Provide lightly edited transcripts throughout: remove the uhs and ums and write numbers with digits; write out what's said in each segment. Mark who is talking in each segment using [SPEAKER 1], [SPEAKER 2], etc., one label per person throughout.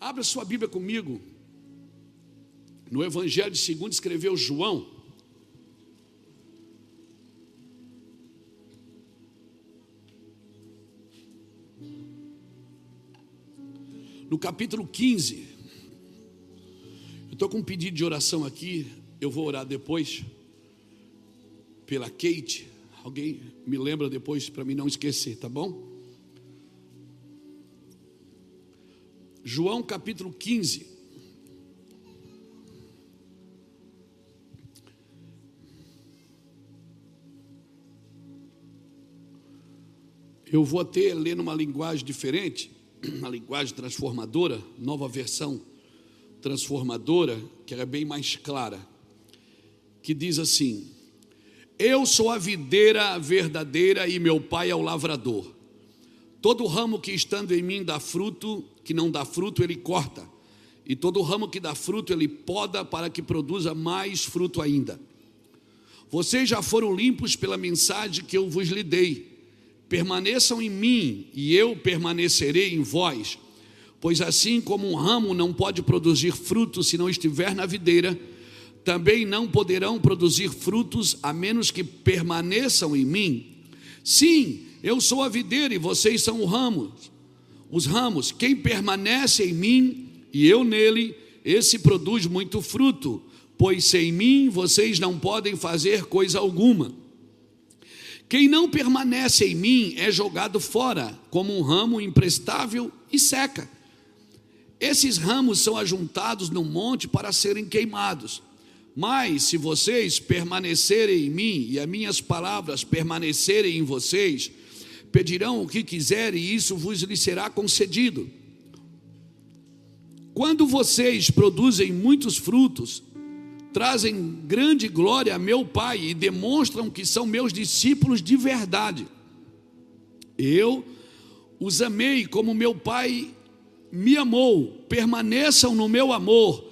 [SPEAKER 1] Abra sua Bíblia comigo, no Evangelho segundo escreveu João, no capítulo 15, eu estou com um pedido de oração aqui, eu vou orar depois, pela Kate, alguém me lembra depois para mim não esquecer, tá bom? João capítulo 15, eu vou até ler numa linguagem diferente, uma linguagem transformadora, nova versão transformadora, que é bem mais clara, que diz assim: eu sou a videira verdadeira e meu pai é o lavrador. Todo ramo que estando em mim dá fruto, que não dá fruto ele corta, e todo ramo que dá fruto ele poda para que produza mais fruto ainda. Vocês já foram limpos pela mensagem que eu vos lhe dei. Permaneçam em mim e eu permanecerei em vós, pois assim como um ramo não pode produzir frutos se não estiver na videira, também não poderão produzir frutos a menos que permaneçam em mim. Sim, eu sou a videira e vocês são os ramos. Quem permanece em mim e eu nele, esse produz muito fruto, pois sem mim vocês não podem fazer coisa alguma. Quem não permanece em mim é jogado fora, como um ramo imprestável e seca. Esses ramos são ajuntados no monte para serem queimados. Mas se vocês permanecerem em mim e as minhas palavras permanecerem em vocês, pedirão o que quiserem e isso vos lhe será concedido. Quando vocês produzem muitos frutos, trazem grande glória a meu Pai e demonstram que são meus discípulos de verdade. Eu os amei como meu Pai me amou, permaneçam no meu amor.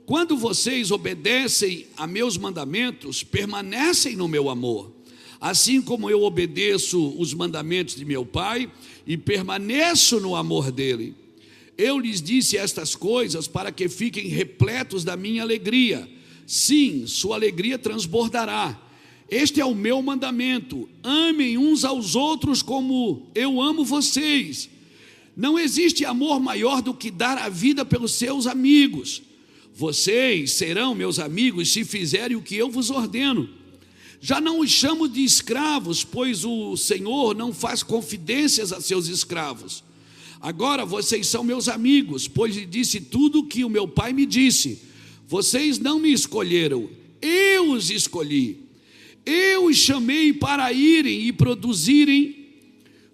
[SPEAKER 1] Quando vocês obedecem a meus mandamentos, permanecem no meu amor, assim como eu obedeço os mandamentos de meu Pai e permaneço no amor dele. Eu lhes disse estas coisas para que fiquem repletos da minha alegria. Sim, sua alegria transbordará. Este é o meu mandamento: amem uns aos outros como eu amo vocês. Não existe amor maior do que dar a vida pelos seus amigos. Vocês serão meus amigos se fizerem o que eu vos ordeno. Já não os chamo de escravos, pois o Senhor não faz confidências a seus escravos. Agora vocês são meus amigos, pois lhe disse tudo o que o meu Pai me disse. Vocês não me escolheram, eu os escolhi. Eu os chamei para irem e produzirem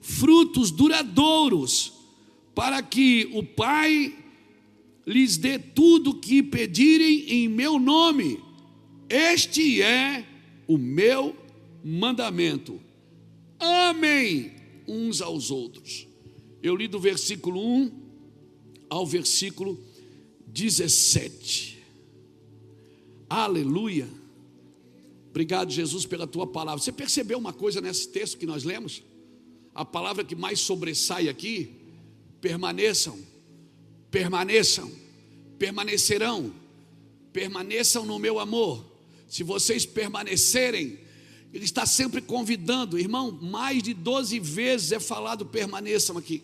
[SPEAKER 1] frutos duradouros, para que o Pai lhes dê tudo o que pedirem em meu nome. Este é o meu mandamento: amem uns aos outros. Eu li do versículo 1 ao versículo 17. Aleluia. Obrigado, Jesus, pela tua palavra. Você percebeu uma coisa nesse texto que nós lemos? A palavra que mais sobressai aqui: permaneçam, permaneçam, permanecerão, permaneçam no meu amor. Se vocês permanecerem, ele está sempre convidando, irmão, mais de 12 vezes é falado permaneçam aqui.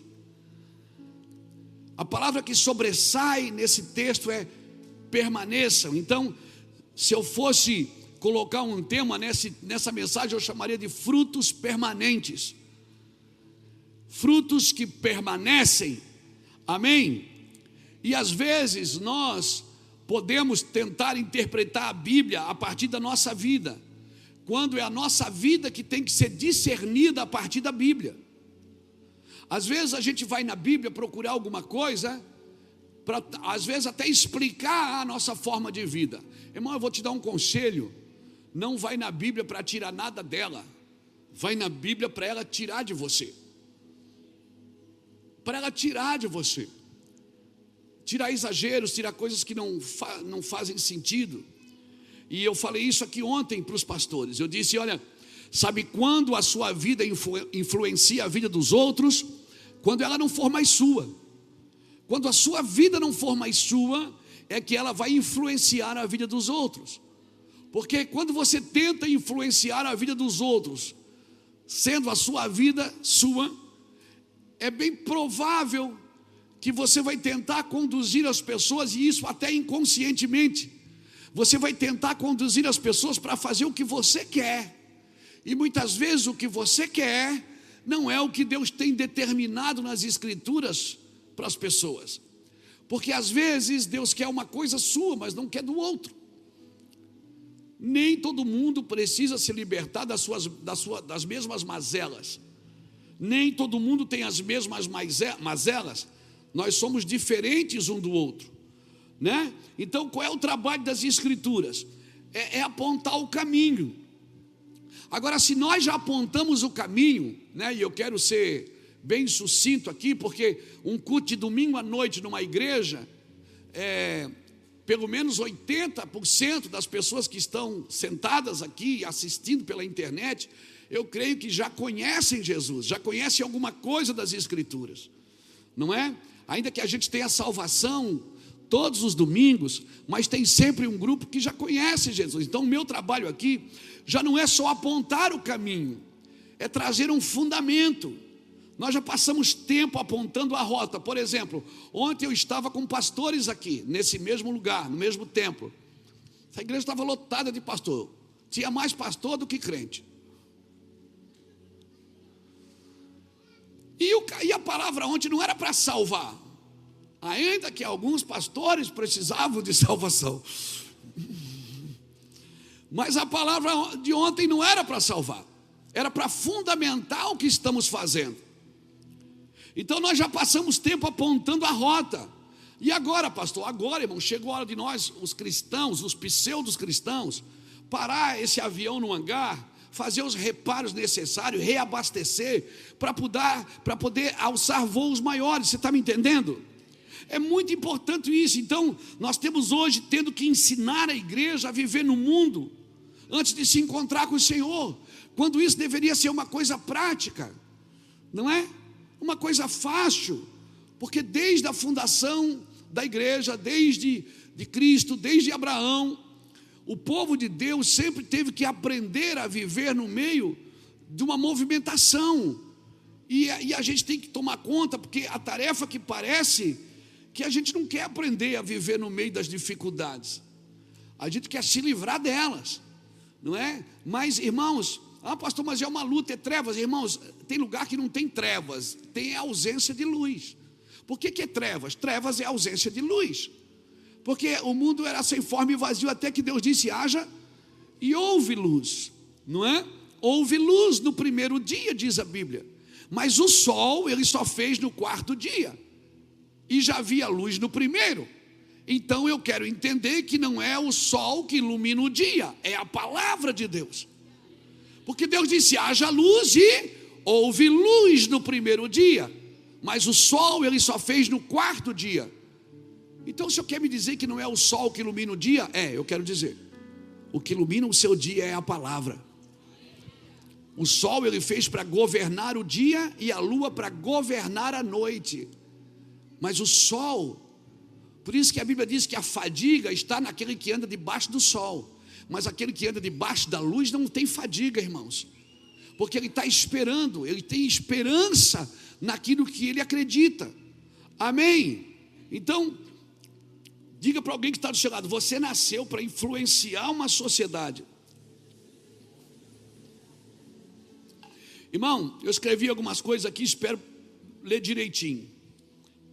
[SPEAKER 1] A palavra que sobressai nesse texto é permaneçam. Então, se eu fosse colocar um tema nessa mensagem, eu chamaria de frutos permanentes. Frutos que permanecem, amém? E às vezes nós podemos tentar interpretar a Bíblia a partir da nossa vida, quando é a nossa vida que tem que ser discernida a partir da Bíblia. Às vezes a gente vai na Bíblia procurar alguma coisa, para às vezes até explicar a nossa forma de vida. Irmão, eu vou te dar um conselho: não vai na Bíblia para tirar nada dela, vai na Bíblia para ela tirar de você. Para ela tirar de você, tirar exageros, tirar coisas que não fazem sentido. E eu falei isso aqui ontem para os pastores. Eu disse: olha, sabe quando a sua vida influencia a vida dos outros? Quando ela não for mais sua. Quando a sua vida não for mais sua, é que ela vai influenciar a vida dos outros. Porque quando você tenta influenciar a vida dos outros, sendo a sua vida sua, é bem provável que você vai tentar conduzir as pessoas, e isso até inconscientemente. Você vai tentar conduzir as pessoas para fazer o que você quer. E muitas vezes o que você quer não é o que Deus tem determinado nas Escrituras para as pessoas. Porque às vezes Deus quer uma coisa sua, mas não quer do outro. Nem todo mundo precisa se libertar das mesmas mazelas. Nem todo mundo tem as mesmas mazelas. Nós somos diferentes um do outro, né? Então qual é o trabalho das Escrituras? É apontar o caminho. Agora, se nós já apontamos o caminho, né? E eu quero ser bem sucinto aqui, porque um culto de domingo à noite numa igreja, pelo menos 80% das pessoas que estão sentadas aqui assistindo pela internet, eu creio que já conhecem Jesus, já conhecem alguma coisa das Escrituras, não é? Ainda que a gente tenha salvação todos os domingos, mas tem sempre um grupo que já conhece Jesus. Então o meu trabalho aqui já não é só apontar o caminho, é trazer um fundamento. Nós já passamos tempo apontando a rota. Por exemplo, ontem eu estava com pastores aqui, nesse mesmo lugar, no mesmo templo. Essa igreja estava lotada de pastor, tinha mais pastor do que crente. E a palavra ontem não era para salvar, ainda que alguns pastores precisavam de salvação. Mas a palavra de ontem não era para salvar, era para fundamentar o que estamos fazendo. Então nós já passamos tempo apontando a rota. E agora, pastor, agora, irmão, chegou a hora de nós, os cristãos, os pseudos cristãos, parar esse avião no hangar, fazer os reparos necessários, reabastecer, para poder alçar voos maiores. Você está me entendendo? É muito importante isso. Então nós temos hoje tendo que ensinar a igreja a viver no mundo, antes de se encontrar com o Senhor, quando isso deveria ser uma coisa prática, não é? Uma coisa fácil, porque desde a fundação da igreja, desde de Cristo, desde Abraão, o povo de Deus sempre teve que aprender a viver no meio de uma movimentação, e a gente tem que tomar conta, porque a tarefa que parece que a gente não quer aprender a viver no meio das dificuldades, a gente quer se livrar delas, não é? Mas irmãos, pastor, mas é uma luta, é trevas. Irmãos, tem lugar que não tem trevas, tem a ausência de luz. Por que é trevas? Trevas é a ausência de luz, porque o mundo era sem forma e vazio, até que Deus disse haja, e houve luz, não é? Houve luz no primeiro dia, diz a Bíblia, mas o sol ele só fez no quarto dia, e já havia luz no primeiro. Então eu quero entender que não é o sol que ilumina o dia, é a palavra de Deus. Porque Deus disse haja luz e houve luz no primeiro dia, mas o sol ele só fez no quarto dia. Então o senhor quer me dizer que não é o sol que ilumina o dia? Eu quero dizer, o que ilumina o seu dia é a palavra. O sol ele fez para governar o dia e a lua para governar a noite. Mas o sol, por isso que a Bíblia diz que a fadiga está naquele que anda debaixo do sol, mas aquele que anda debaixo da luz não tem fadiga, irmãos, porque ele está esperando, ele tem esperança naquilo que ele acredita. Amém? Então diga para alguém que está do seu lado, você nasceu para influenciar uma sociedade. Irmão, eu escrevi algumas coisas aqui, espero ler direitinho,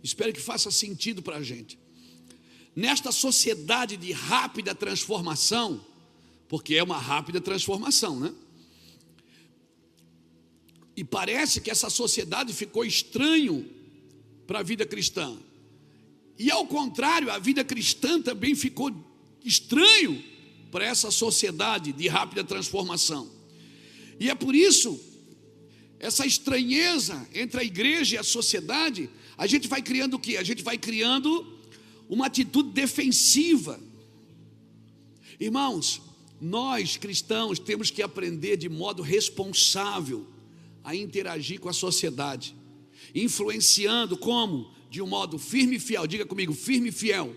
[SPEAKER 1] espero que faça sentido para a gente. Nesta sociedade de rápida transformação, porque é uma rápida transformação, né? E parece que essa sociedade ficou estranho para a vida cristã. E ao contrário, a vida cristã também ficou estranho para essa sociedade de rápida transformação. E é por isso, essa estranheza entre a igreja e a sociedade, a gente vai criando o quê? A gente vai criando uma atitude defensiva. Irmãos, nós cristãos temos que aprender de modo responsável a interagir com a sociedade, influenciando como? de um modo firme e fiel. Diga comigo, firme e fiel.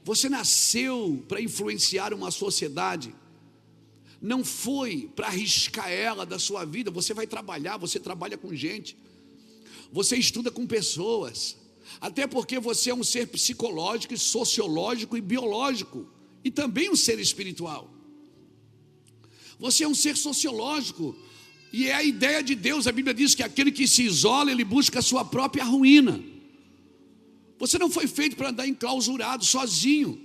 [SPEAKER 1] Você nasceu para influenciar uma sociedade. Não foi para arriscar ela da sua vida. Você vai trabalhar, você trabalha com gente. Você estuda com pessoas. Até porque você é um ser psicológico, sociológico e biológico. E também um ser espiritual. Você é um ser sociológico. E é a ideia de Deus. A Bíblia diz que aquele que se isola, ele busca a sua própria ruína. Você não foi feito para andar enclausurado, sozinho.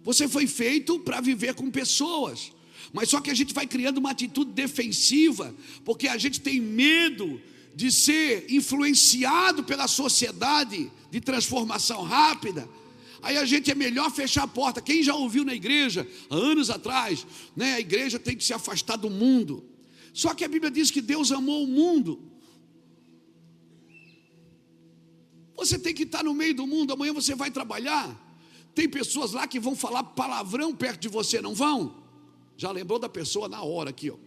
[SPEAKER 1] Você foi feito para viver com pessoas. Mas só que a gente vai criando uma atitude defensiva, porque a gente tem medo de ser influenciado pela sociedade de transformação rápida. Aí a gente é melhor fechar a porta. Quem já ouviu na igreja, há anos atrás, né, a igreja tem que se afastar do mundo. Só que a Bíblia diz que Deus amou o mundo. Você tem que estar no meio do mundo. Amanhã você vai trabalhar. Tem pessoas lá que vão falar palavrão perto de você, não vão? Já lembrou da pessoa na hora aqui, ó.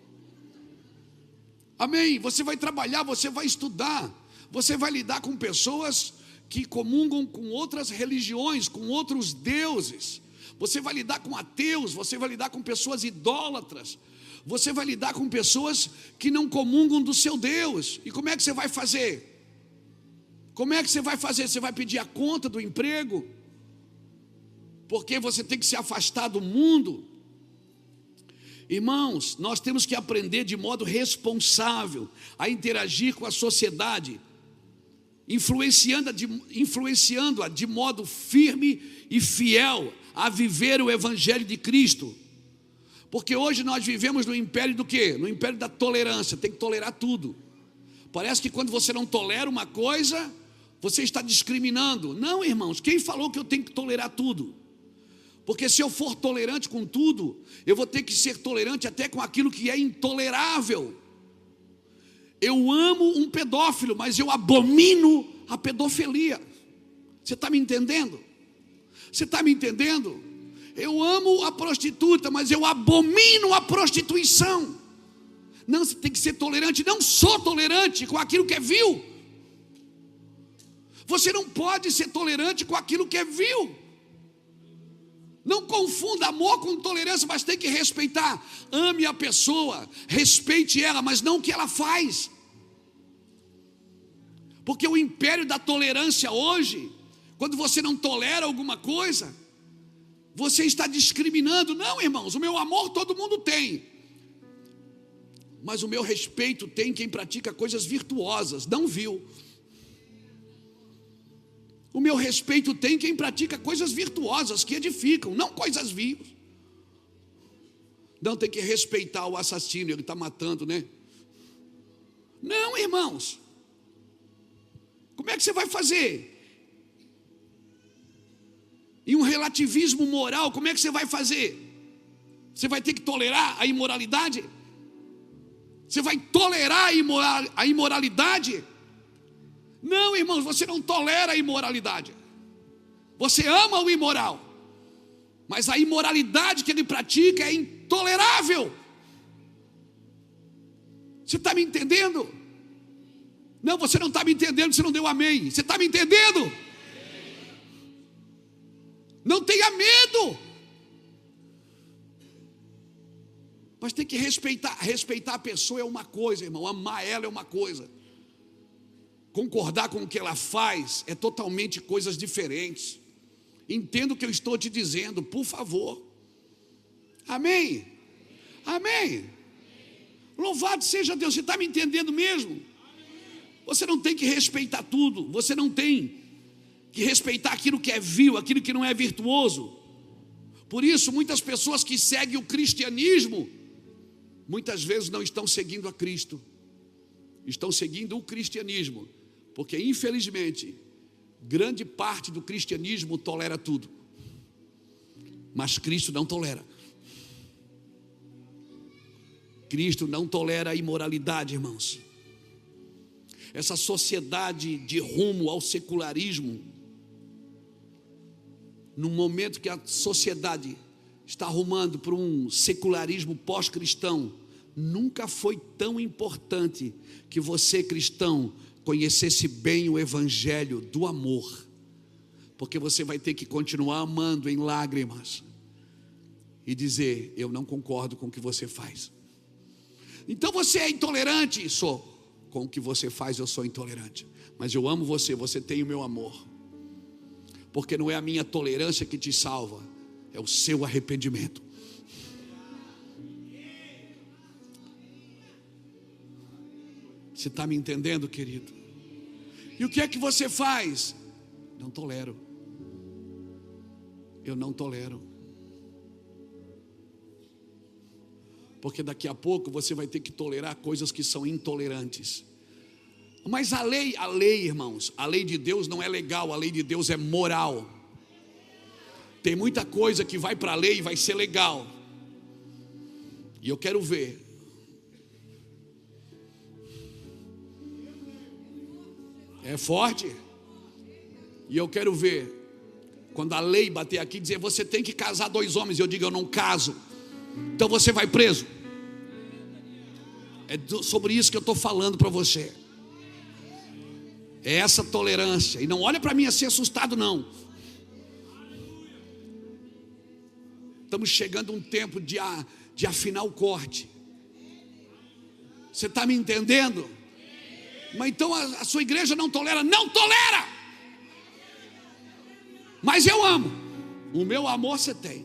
[SPEAKER 1] Amém? Você vai trabalhar, você vai estudar. Você vai lidar com pessoas que comungam com outras religiões, com outros deuses. Você vai lidar com ateus, você vai lidar com pessoas idólatras. Você vai lidar com pessoas que não comungam do seu Deus. E como é que você vai fazer? Como é que você vai fazer? Você vai pedir a conta do emprego? Porque você tem que se afastar do mundo. Irmãos, nós temos que aprender de modo responsável a interagir com a sociedade, influenciando-a de modo firme e fiel a viver o Evangelho de Cristo. Porque hoje nós vivemos no império do quê? No império da tolerância, tem que tolerar tudo. Parece que quando você não tolera uma coisa, você está discriminando. Não, irmãos, quem falou que eu tenho que tolerar tudo? Porque se eu for tolerante com tudo, eu vou ter que ser tolerante até com aquilo que é intolerável. Eu amo um pedófilo, mas eu abomino a pedofilia. Você está me entendendo? Você está me entendendo? Eu amo a prostituta, mas eu abomino a prostituição. Não, você tem que ser tolerante. Não sou tolerante com aquilo que é vil. Você não pode ser tolerante com aquilo que é vil. Não confunda amor com tolerância, mas tem que respeitar. Ame a pessoa, respeite ela, mas não o que ela faz. Porque o império da tolerância hoje, quando você não tolera alguma coisa, você está discriminando. Não, irmãos, o meu amor todo mundo tem, mas o meu respeito tem quem pratica coisas virtuosas, não vil. O meu respeito tem quem pratica coisas virtuosas, que edificam, não coisas vias. Não, tem que respeitar o assassino, ele está matando, né? Não, irmãos. Como é que você vai fazer? E um relativismo moral, como é que você vai fazer? Você vai ter que tolerar a imoralidade? Você vai tolerar a imoralidade? Não, irmãos, você não tolera a imoralidade. Você ama o imoral, mas a imoralidade que ele pratica é intolerável. Você está me entendendo? Não, você não está me entendendo, você não deu amém. Você está me entendendo? Não tenha medo. Mas tem que respeitar. Respeitar a pessoa é uma coisa, irmão. Amar ela é uma coisa. Concordar com o que ela faz é totalmente coisas diferentes. Entenda o que eu estou te dizendo, por favor. Amém? Amém? Louvado seja Deus. Você está me entendendo mesmo? Você não tem que respeitar tudo. Você não tem que respeitar aquilo que é vil, aquilo que não é virtuoso. Por isso, muitas pessoas que seguem o cristianismo, muitas vezes não estão seguindo a Cristo. Estão seguindo o cristianismo. Porque, infelizmente, grande parte do cristianismo tolera tudo. Mas Cristo não tolera. Cristo não tolera a imoralidade, irmãos. Essa sociedade de rumo ao secularismo, no momento que a sociedade está arrumando para um secularismo pós-cristão, nunca foi tão importante que você, cristão, conhecesse bem o evangelho do amor, porque você vai ter que continuar amando em lágrimas e dizer: eu não concordo com o que você faz. Então você é intolerante? Sou. Com o que você faz eu sou intolerante, mas eu amo você, você tem o meu amor. Porque não é a minha tolerância que te salva, é o seu arrependimento. Você está me entendendo, querido? E o que é que você faz? Não tolero. Eu não tolero. Porque daqui a pouco você vai ter que tolerar coisas que são intolerantes. Mas a lei, irmãos, a lei de Deus não é legal, a lei de Deus é moral. Tem muita coisa que vai para a lei e vai ser legal. E eu quero ver. É forte. E eu quero ver, quando a lei bater aqui, dizer: você tem que casar 2 homens. E eu digo: eu não caso. Então você vai preso. É sobre isso que eu estou falando para você. É essa tolerância. E não olha para mim assim assustado, não. Estamos chegando a um tempo de afinar o corte. Você está me entendendo? Mas então a sua igreja não tolera? Não tolera! Mas eu amo. O meu amor você tem.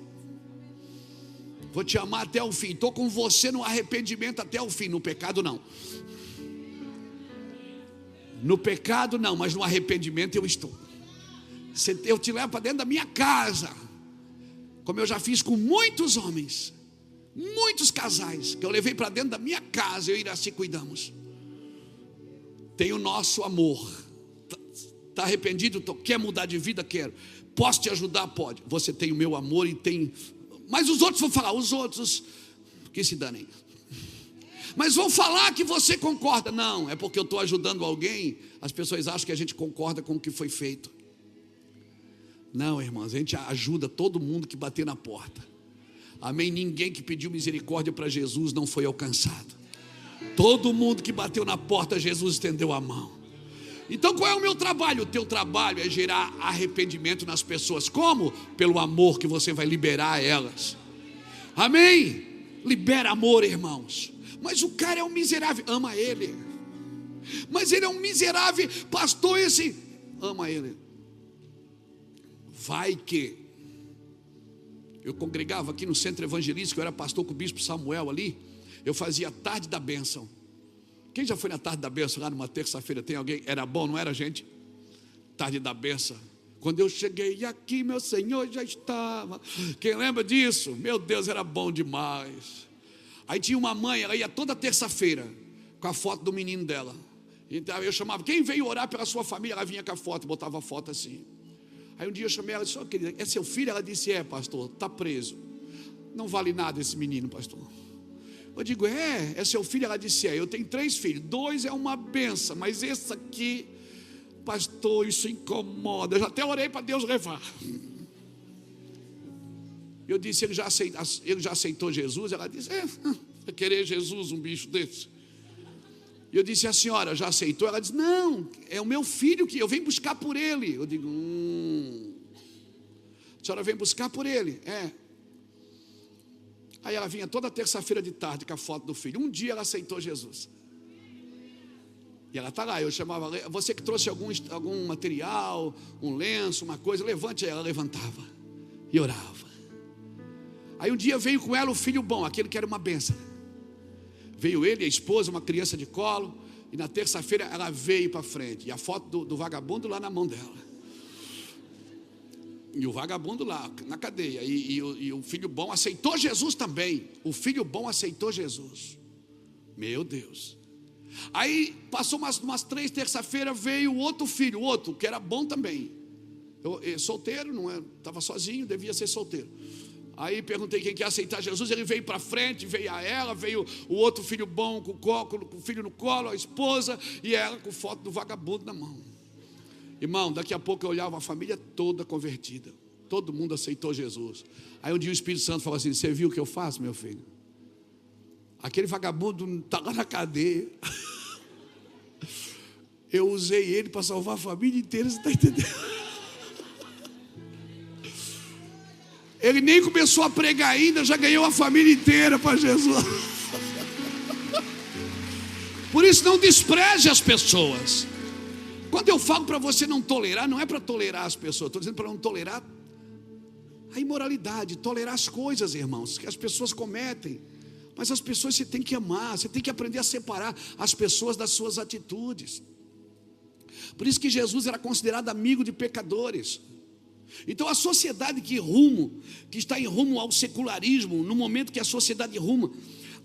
[SPEAKER 1] Vou te amar até o fim. Estou com você no arrependimento até o fim. No pecado não. No pecado não, mas no arrependimento eu estou. Eu te levo para dentro da minha casa, como eu já fiz com muitos homens, muitos casais, que eu levei para dentro da minha casa. Eu e Iraci cuidamos. Tem o nosso amor. Está arrependido? Quer mudar de vida? Quero. Posso te ajudar? Pode. Você tem o meu amor e tem... Mas os outros vão falar, os outros que se danem. Mas vão falar que você concorda. Não, é porque eu estou ajudando alguém. As pessoas acham que a gente concorda com o que foi feito. Não, irmãos, a gente ajuda todo mundo que bater na porta. Amém? Ninguém que pediu misericórdia para Jesus não foi alcançado. Todo mundo que bateu na porta, Jesus estendeu a mão. Então qual é o meu trabalho? O teu trabalho é gerar arrependimento nas pessoas. Como? Pelo amor que você vai liberar a elas. Amém? Libera amor, irmãos. Mas o cara é um miserável. Ama ele. Mas ele é um miserável. Pastor, esse... Ama ele. Vai que... Eu congregava aqui no centro evangelístico. Eu era pastor com o bispo Samuel ali. Eu fazia a tarde da bênção. Quem já foi na tarde da bênção lá numa terça-feira? Tem alguém? Era bom, não era, gente? Tarde da bênção. Quando eu cheguei aqui, meu Senhor já estava. Quem lembra disso? Meu Deus, era bom demais. Aí tinha uma mãe, ela ia toda terça-feira com a foto do menino dela. Então eu chamava: quem veio orar pela sua família? Ela vinha com a foto, botava a foto assim. Aí um dia eu chamei ela e disse: querida, é seu filho? Ela disse: é, pastor, está preso. Não vale nada esse menino, pastor. Eu digo: é seu filho? Ela disse: é. Eu tenho 3 filhos, 2 é uma benção, mas esse aqui, pastor, isso incomoda. Eu já até orei para Deus levar. Eu disse: ele já aceitou Jesus? Ela disse: vai querer Jesus, um bicho desse? E eu disse: a senhora já aceitou? Ela disse: não, é o meu filho que eu venho buscar por ele. Eu digo: a senhora vem buscar por ele? É. Aí ela vinha toda terça-feira de tarde com a foto do filho. Um dia ela aceitou Jesus. E ela está lá. Eu chamava: você que trouxe algum material, um lenço, uma coisa, levante. Aí ela levantava e orava. Aí um dia veio com ela o filho bom, aquele que era uma benção. Veio ele, a esposa, uma criança de colo. E na terça-feira ela veio para frente. E a foto do vagabundo lá na mão dela. E o vagabundo lá na cadeia. E o filho bom aceitou Jesus também. O filho bom aceitou Jesus. Meu Deus. Aí passou umas 3 terça-feiras, veio o outro filho, o outro que era bom também. Solteiro, não é? Estava sozinho, devia ser solteiro. Aí perguntei quem quer aceitar Jesus. Ele veio para frente, veio a ela, veio o outro filho bom com o filho no colo, a esposa, e ela com foto do vagabundo na mão. Irmão, daqui a pouco eu olhava a família toda convertida. Todo mundo aceitou Jesus. Aí um dia o Espírito Santo falou assim: você viu o que eu faço, meu filho? Aquele vagabundo está lá na cadeia. Eu usei ele para salvar a família inteira, você está entendendo? Ele nem começou a pregar ainda, já ganhou a família inteira para Jesus. Por isso, não despreze as pessoas. Quando eu falo para você não tolerar, não é para tolerar as pessoas, estou dizendo para não tolerar a imoralidade, tolerar as coisas, irmãos, que as pessoas cometem. Mas as pessoas você tem que amar, você tem que aprender a separar as pessoas das suas atitudes. Por isso que Jesus era considerado amigo de pecadores. Então a sociedade que está em rumo ao secularismo, no momento que a sociedade ruma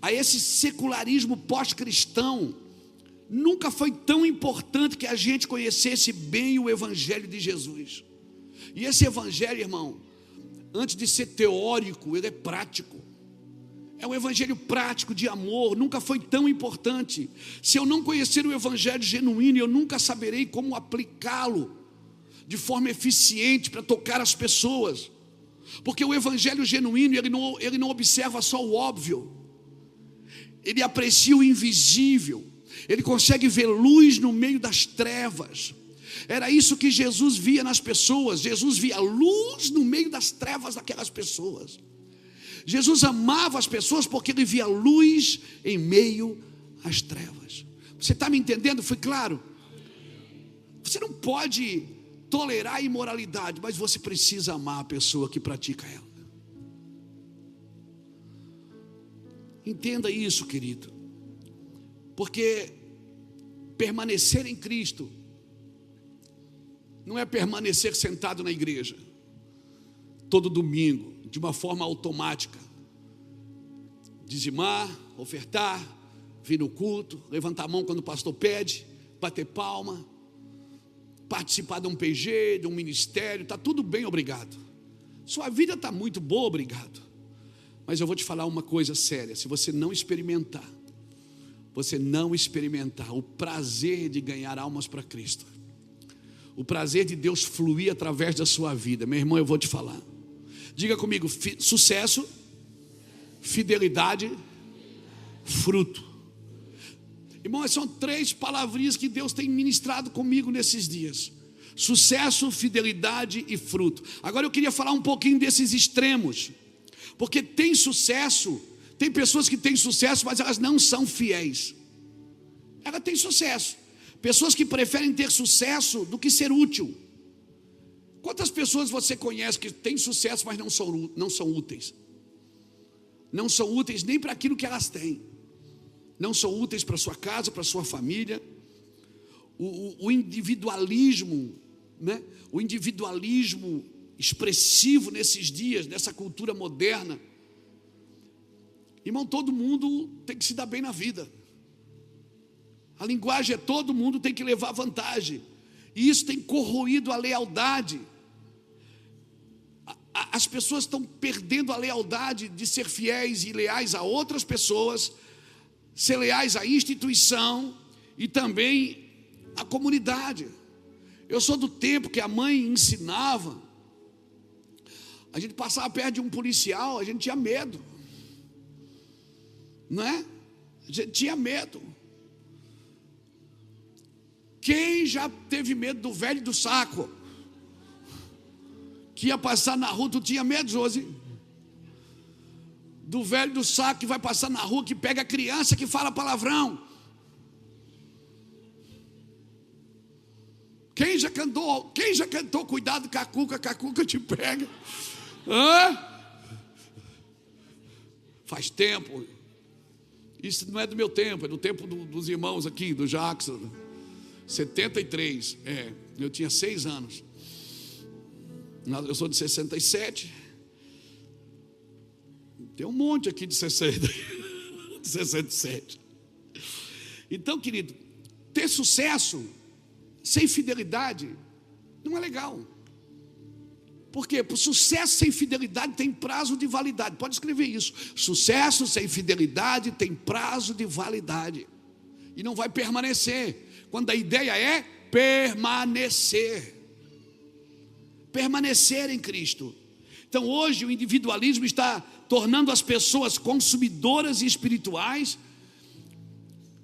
[SPEAKER 1] a esse secularismo pós-cristão, nunca foi tão importante que a gente conhecesse bem o Evangelho de Jesus. E esse Evangelho, irmão, antes de ser teórico, ele é prático. É um evangelho prático de amor, nunca foi tão importante. Se eu não conhecer o evangelho genuíno, eu nunca saberei como aplicá-lo de forma eficiente para tocar as pessoas. Porque o evangelho genuíno, ele não observa só o óbvio, ele aprecia o invisível, ele consegue ver luz no meio das trevas. Era isso que Jesus via nas pessoas. Jesus via luz no meio das trevas daquelas pessoas. Jesus amava as pessoas porque ele via luz em meio às trevas. Você está me entendendo? Foi claro? Você não pode tolerar a imoralidade, mas você precisa amar a pessoa que pratica ela. Entenda isso, querido. Porque permanecer em Cristo não é permanecer sentado na igreja todo domingo, de uma forma automática, dizimar, ofertar, vir no culto, levantar a mão quando o pastor pede, bater palma, participar de um PG, de um ministério, está tudo bem, obrigado. Sua vida está muito boa, obrigado. Mas eu vou te falar uma coisa séria: se você não experimentar o prazer de ganhar almas para Cristo, o prazer de Deus fluir através da sua vida, meu irmão, eu vou te falar. Diga comigo: sucesso, fidelidade, fruto. Irmão, são 3 palavrinhas que Deus tem ministrado comigo nesses dias: sucesso, fidelidade e fruto. Agora eu queria falar um pouquinho desses extremos, porque tem sucesso, tem pessoas que têm sucesso, mas elas não são fiéis. Ela tem sucesso, pessoas que preferem ter sucesso do que ser útil. Quantas pessoas você conhece que têm sucesso, mas não são úteis? Não são úteis nem para aquilo que elas têm. Não são úteis para a sua casa, para a sua família. O individualismo, né? O individualismo expressivo nesses dias, nessa cultura moderna. Irmão, todo mundo tem que se dar bem na vida. A linguagem é: todo mundo tem que levar vantagem. E isso tem corroído a lealdade. As pessoas estão perdendo a lealdade de ser fiéis e leais a outras pessoas, ser leais à instituição e também à comunidade. Eu sou do tempo que a mãe ensinava, a gente passava perto de um policial, a gente tinha medo, não é? A gente tinha medo. Quem já teve medo do velho do saco que ia passar na rua? Tu tinha medo, Josi? Do velho do saco que vai passar na rua, que pega a criança que fala palavrão. Quem já cantou cuidado, Cacuca te pega? Hã? Faz tempo. Isso não é do meu tempo, é do tempo dos irmãos aqui, do Jackson. 73, eu tinha 6 anos. Eu sou de 67. Tem um monte aqui de 60, de 67. Então, querido, ter sucesso sem fidelidade não é legal. Por quê? Porque sucesso sem fidelidade tem prazo de validade. Pode escrever isso: sucesso sem fidelidade tem prazo de validade e não vai permanecer, quando a ideia é permanecer em Cristo. Então hoje o individualismo está tornando as pessoas consumidoras espirituais,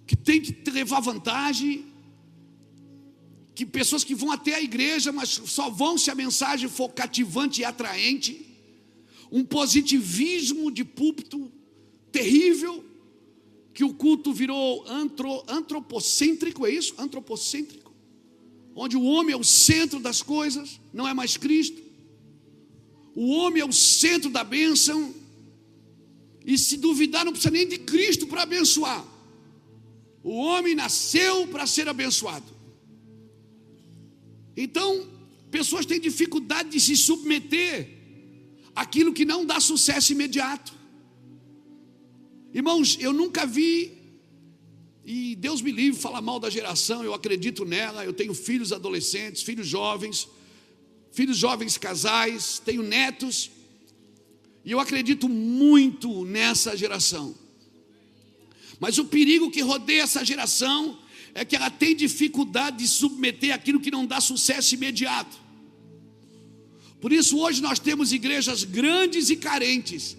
[SPEAKER 1] que tem que levar vantagem, que pessoas que vão até a igreja, mas só vão se a mensagem for cativante e atraente. Um positivismo de púlpito terrível, que o culto virou antropocêntrico, é isso? Antropocêntrico, onde o homem é o centro das coisas, não é mais Cristo. O homem é o centro da bênção, e se duvidar não precisa nem de Cristo para abençoar. O homem nasceu para ser abençoado. Então, pessoas têm dificuldade de se submeter àquilo que não dá sucesso imediato. Irmãos, eu nunca vi, e Deus me livre falar mal da geração, eu acredito nela, eu tenho filhos adolescentes, filhos jovens casais, tenho netos, e eu acredito muito nessa geração. Mas o perigo que rodeia essa geração é que ela tem dificuldade de submeter aquilo que não dá sucesso imediato. Por isso hoje nós temos igrejas grandes e carentes,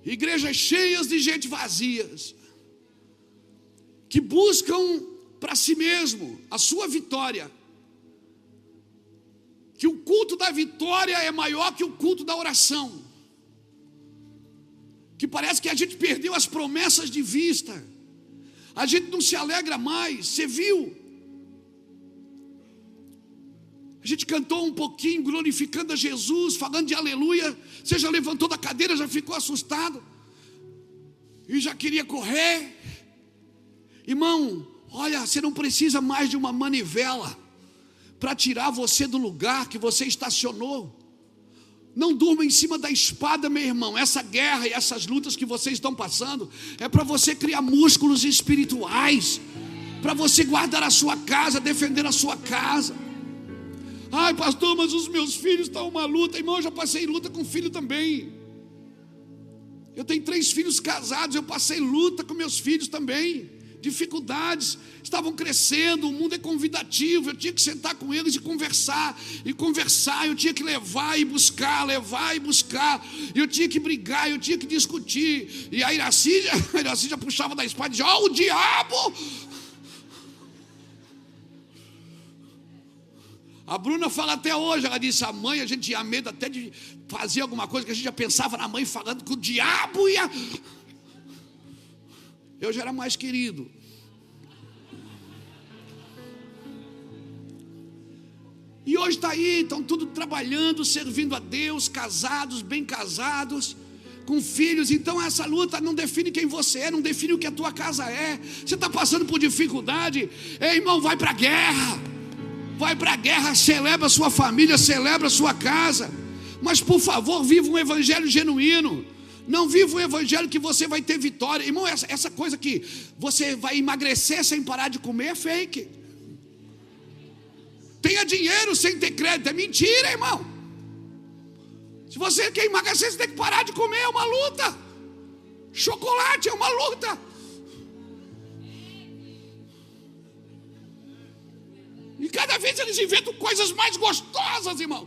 [SPEAKER 1] igrejas cheias de gente vazias, que buscam para si mesmo a sua vitória, que o culto da vitória é maior que o culto da oração, que parece que a gente perdeu as promessas de vista, a gente não se alegra mais. Você viu? A gente cantou um pouquinho glorificando a Jesus, falando de aleluia. Você já levantou da cadeira, já ficou assustado e já queria correr. Irmão, olha, você não precisa mais de uma manivela para tirar você do lugar que você estacionou. Não durma em cima da espada, meu irmão. Essa guerra e essas lutas que vocês estão passando é para você criar músculos espirituais, para você guardar a sua casa, defender a sua casa. Ai, pastor, mas os meus filhos estão uma luta. Irmão, eu já passei luta com filho também. Eu tenho 3 filhos casados, eu passei luta com meus filhos também. Dificuldades, estavam crescendo, o mundo é convidativo, eu tinha que sentar com eles e conversar, eu tinha que levar e buscar, eu tinha que brigar, eu tinha que discutir, e a Iraci já puxava da espada e dizia: ó, o diabo! A Bruna fala até hoje, ela disse: a mãe, a gente tinha medo até de fazer alguma coisa, que a gente já pensava na mãe falando que o diabo ia... Eu já era mais querido. E hoje está aí, estão tudo trabalhando, servindo a Deus, casados, bem casados, com filhos. Então essa luta não define quem você é, não define o que a tua casa é. Você está passando por dificuldade, ei, irmão, vai para a guerra. Vai para a guerra, celebra a sua família, celebra a sua casa. Mas por favor, viva um evangelho genuíno. Não viva um evangelho que você vai ter vitória. Irmão, essa coisa que você vai emagrecer sem parar de comer é fake. Tenha dinheiro sem ter crédito, é mentira, irmão. Se você quer emagrecer, você tem que parar de comer, é uma luta. Chocolate é uma luta. E cada vez eles inventam coisas mais gostosas, irmão.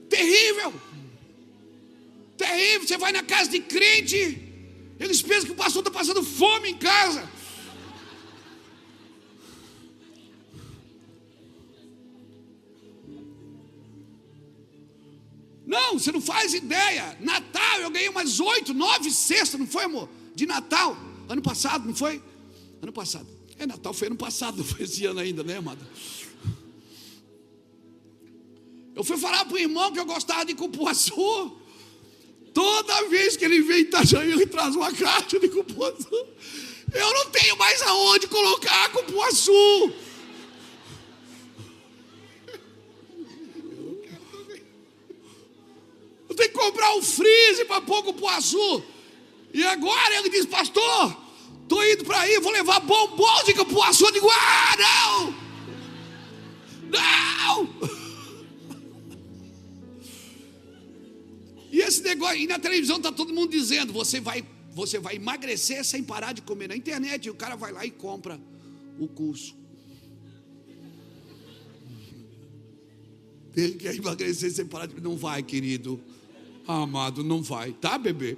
[SPEAKER 1] Terrível. Terrível. Você vai na casa de crente, eles pensam que o pastor está passando fome em casa. Não, você não faz ideia. Natal, eu ganhei umas 8, 9 cestas, não foi, amor? De Natal, ano passado, não foi? Ano passado. Natal foi ano passado, não foi esse ano ainda, né, amada? Eu fui falar para o irmão que eu gostava de cupuaçu. Toda vez que ele vem em Itajaí, ele traz uma caixa de cupuaçu. Eu não tenho mais aonde colocar cupuaçu. Eu tenho que comprar um freezer para pôr cupuaçu. E agora ele diz: pastor, estou indo para aí, vou levar bombons de cupuaçu. Eu digo: não! Não! E esse negócio, e na televisão está todo mundo dizendo: você vai emagrecer sem parar de comer. Na internet, e o cara vai lá e compra o curso. Ele quer emagrecer sem parar de comer. Não vai, querido. Amado, não vai. Tá, bebê?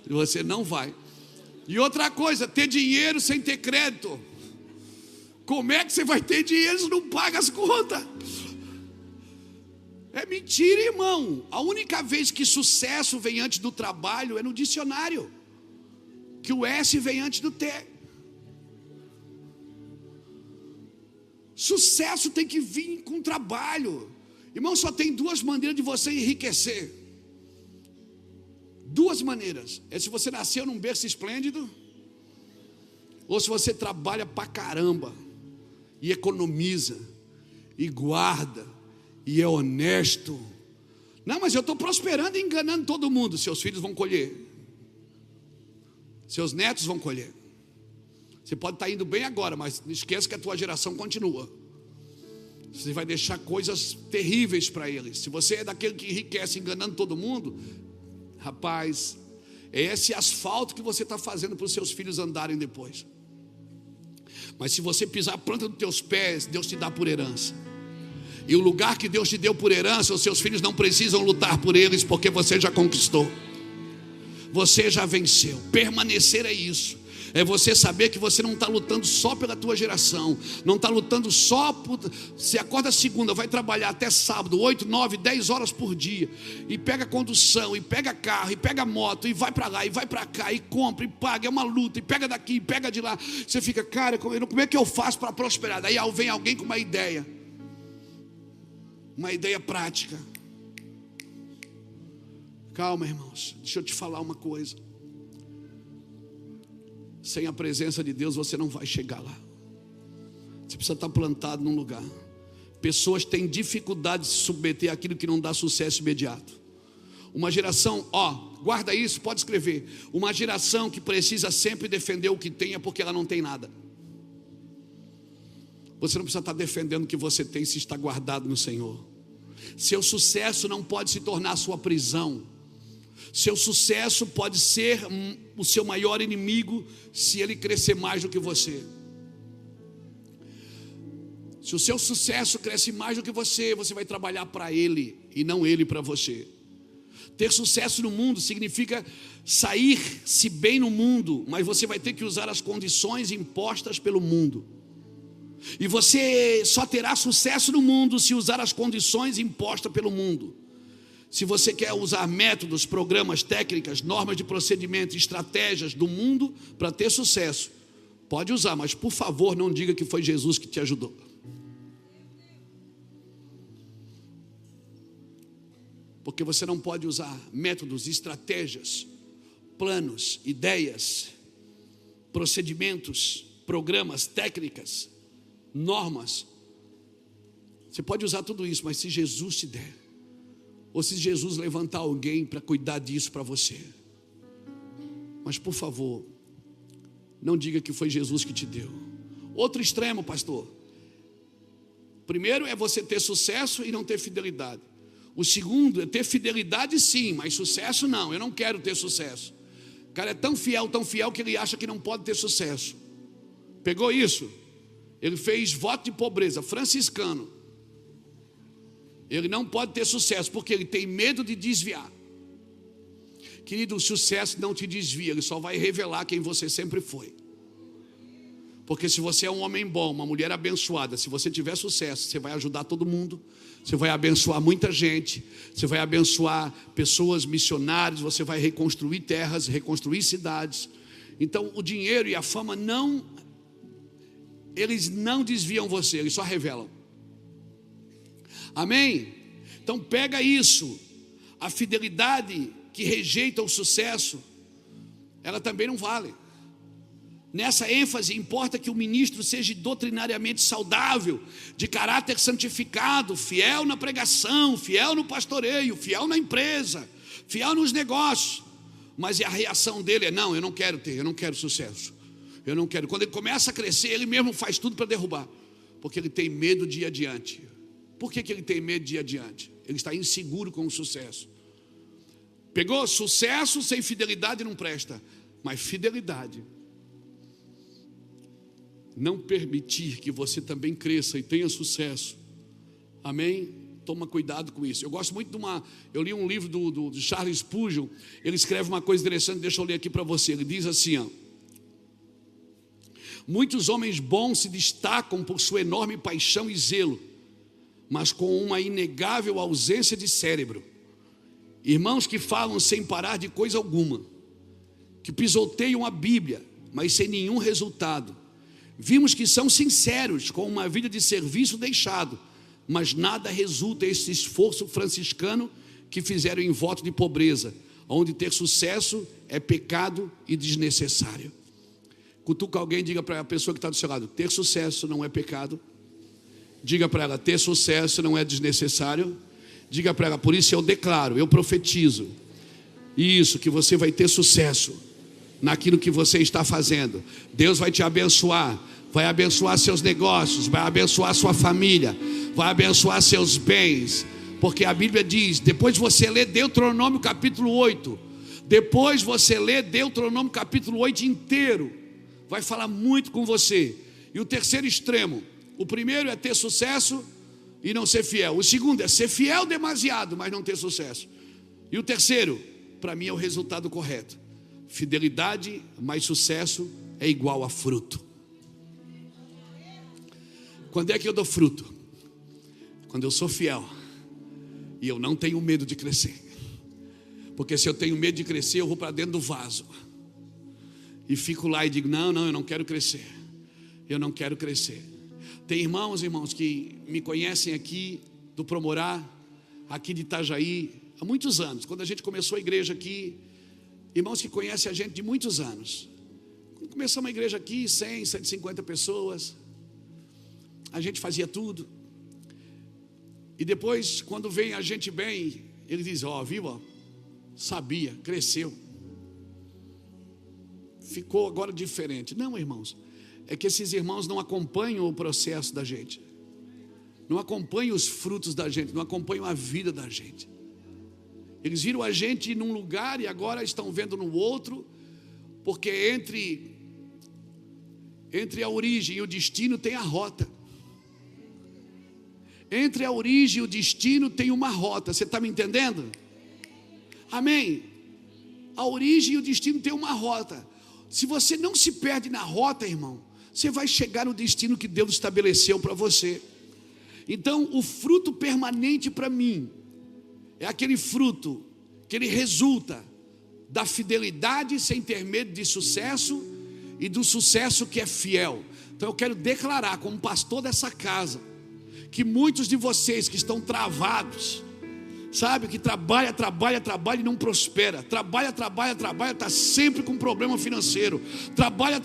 [SPEAKER 1] Você não vai. E outra coisa, ter dinheiro sem ter crédito. Como é que você vai ter dinheiro se não paga as contas? É mentira, irmão. A única vez que sucesso vem antes do trabalho é no dicionário, que o S vem antes do T. Sucesso tem que vir com trabalho. Irmão, só tem duas maneiras de você enriquecer. Duas maneiras. É se você nasceu num berço esplêndido, ou se você trabalha pra caramba e economiza e guarda e é honesto. Não, mas eu estou prosperando e enganando todo mundo. Seus filhos vão colher, seus netos vão colher. Você pode estar indo bem agora, mas não esqueça que a tua geração continua. Você vai deixar coisas terríveis para eles. Se você é daquele que enriquece enganando todo mundo, rapaz, é esse asfalto que você está fazendo para os seus filhos andarem depois. Mas se você pisar a planta dos teus pés, Deus te dá por herança. E o lugar que Deus te deu por herança, os seus filhos não precisam lutar por eles, porque você já conquistou. Você já venceu. Permanecer é isso. É você saber que você não está lutando só pela tua geração. Não está lutando só por... Você acorda segunda, vai trabalhar até sábado 8, 9, 10 horas por dia, e pega condução, e pega carro, e pega moto, e vai para lá, e vai para cá, e compra, e paga, é uma luta, e pega daqui, e pega de lá. Você fica, cara, como é que eu faço para prosperar? Daí vem alguém com uma ideia prática. Calma, irmãos, deixa eu te falar uma coisa. Sem a presença de Deus você não vai chegar lá. Você precisa estar plantado num lugar. Pessoas têm dificuldade de se submeter àquilo que não dá sucesso imediato. Uma geração, guarda isso, pode escrever. Uma geração que precisa sempre defender o que tem é porque ela não tem nada. Você não precisa estar defendendo o que você tem se está guardado no Senhor. Seu sucesso não pode se tornar a sua prisão. Seu sucesso pode ser o seu maior inimigo se ele crescer mais do que você. Se o seu sucesso cresce mais do que você, você vai trabalhar para ele e não ele para você. Ter sucesso no mundo significa sair-se bem no mundo, mas você vai ter que usar as condições impostas pelo mundo. E você só terá sucesso no mundo se usar as condições impostas pelo mundo. Se você quer usar métodos, programas, técnicas, normas de procedimento, estratégias do mundo para ter sucesso, pode usar, mas por favor não diga que foi Jesus que te ajudou. Porque você não pode usar métodos, estratégias, planos, ideias, procedimentos, programas, técnicas, normas. Você pode usar tudo isso, mas se Jesus te der, ou se Jesus levantar alguém para cuidar disso para você, mas por favor, não diga que foi Jesus que te deu. Outro extremo, pastor. Primeiro é você ter sucesso e não ter fidelidade. O segundo é ter fidelidade sim, mas sucesso não. Eu não quero ter sucesso. O cara é tão fiel que ele acha que não pode ter sucesso. Pegou isso? Ele fez voto de pobreza, franciscano. Ele não pode ter sucesso porque ele tem medo de desviar. Querido, o sucesso não te desvia, ele só vai revelar quem você sempre foi. Porque se você é um homem bom, uma mulher abençoada, se você tiver sucesso, você vai ajudar todo mundo, você vai abençoar muita gente, você vai abençoar pessoas, missionários, você vai reconstruir terras, reconstruir cidades. Então o dinheiro e a fama eles não desviam você, eles só revelam. Amém? Então pega isso. A fidelidade que rejeita o sucesso, ela também não vale. Nessa ênfase, importa que o ministro seja doutrinariamente saudável, de caráter santificado, fiel na pregação, fiel no pastoreio, fiel na empresa, fiel nos negócios. Mas a reação dele é: não, eu não quero sucesso. Eu não quero. Quando ele começa a crescer, ele mesmo faz tudo para derrubar, porque ele tem medo de ir adiante. Por que ele tem medo de ir adiante? Ele está inseguro com o sucesso. Pegou? Sucesso sem fidelidade não presta. Mas fidelidade, não permitir que você também cresça e tenha sucesso. Amém? Toma cuidado com isso. Eu gosto muito eu li um livro do Charles Spurgeon. Ele escreve uma coisa interessante, deixa eu ler aqui para você. Ele diz assim, Muitos homens bons se destacam por sua enorme paixão e zelo, mas com uma inegável ausência de cérebro. Irmãos que falam sem parar de coisa alguma, que pisoteiam a Bíblia, mas sem nenhum resultado. Vimos que são sinceros, com uma vida de serviço deixado, mas nada resulta esse esforço franciscano que fizeram em voto de pobreza, onde ter sucesso é pecado e desnecessário. Cutuca alguém, diga para a pessoa que está do seu lado: ter sucesso não é pecado. Diga para ela: ter sucesso não é desnecessário. Diga para ela: por isso eu declaro, eu profetizo isso, que você vai ter sucesso naquilo que você está fazendo. Deus vai te abençoar, vai abençoar seus negócios, vai abençoar sua família, vai abençoar seus bens, porque a Bíblia diz, depois de você ler Deuteronômio capítulo 8, depois você lê Deuteronômio capítulo 8 inteiro, vai falar muito com você. E o terceiro extremo, o primeiro é ter sucesso e não ser fiel. O segundo é ser fiel demasiado, mas não ter sucesso. E o terceiro, para mim, é o resultado correto. Fidelidade mais sucesso é igual a fruto. Quando é que eu dou fruto? Quando eu sou fiel e eu não tenho medo de crescer. Porque se eu tenho medo de crescer, eu vou para dentro do vaso e fico lá e digo: não, eu não quero crescer. Eu não quero crescer. Tem irmãos que me conhecem aqui do Promorá, aqui de Itajaí, há muitos anos. Quando a gente começou a igreja aqui, irmãos que conhecem a gente de muitos anos. Quando começamos a igreja aqui, 100, 150 pessoas, a gente fazia tudo. E depois, quando vem a gente bem, ele diz: viu, sabia, cresceu, ficou agora diferente. Não, irmãos, é que esses irmãos não acompanham o processo da gente, não acompanham os frutos da gente, não acompanham a vida da gente. Eles viram a gente num lugar e agora estão vendo no outro, porque entre a origem e o destino tem a rota. Entre a origem e o destino tem uma rota. Você está me entendendo? Amém? A origem e o destino tem uma rota. Se você não se perde na rota, irmão, você vai chegar no destino que Deus estabeleceu para você. Então, o fruto permanente para mim é aquele fruto que ele resulta da fidelidade sem ter medo de sucesso e do sucesso que é fiel. Então eu quero declarar como pastor dessa casa, que muitos de vocês que estão travados, sabe, que trabalha e não prospera, trabalha, está sempre com problema financeiro, trabalha,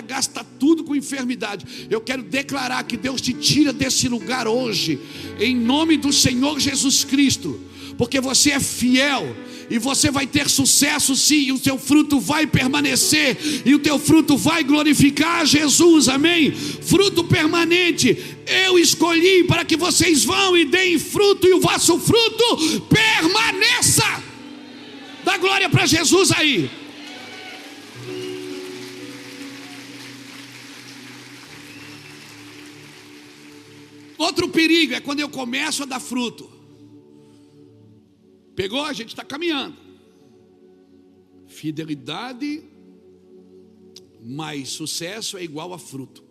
[SPEAKER 1] gasta tudo com enfermidade. Eu quero declarar que Deus te tira desse lugar hoje, em nome do Senhor Jesus Cristo, porque você é fiel, e você vai ter sucesso sim, e o teu fruto vai permanecer, e o teu fruto vai glorificar a Jesus, amém? Fruto permanente, eu escolhi para que vocês vão e deem fruto, e o vosso fruto permaneça. Dá glória para Jesus aí. Outro perigo é quando eu começo a dar fruto. Pegou? A gente está caminhando. Fidelidade mais sucesso é igual a fruto.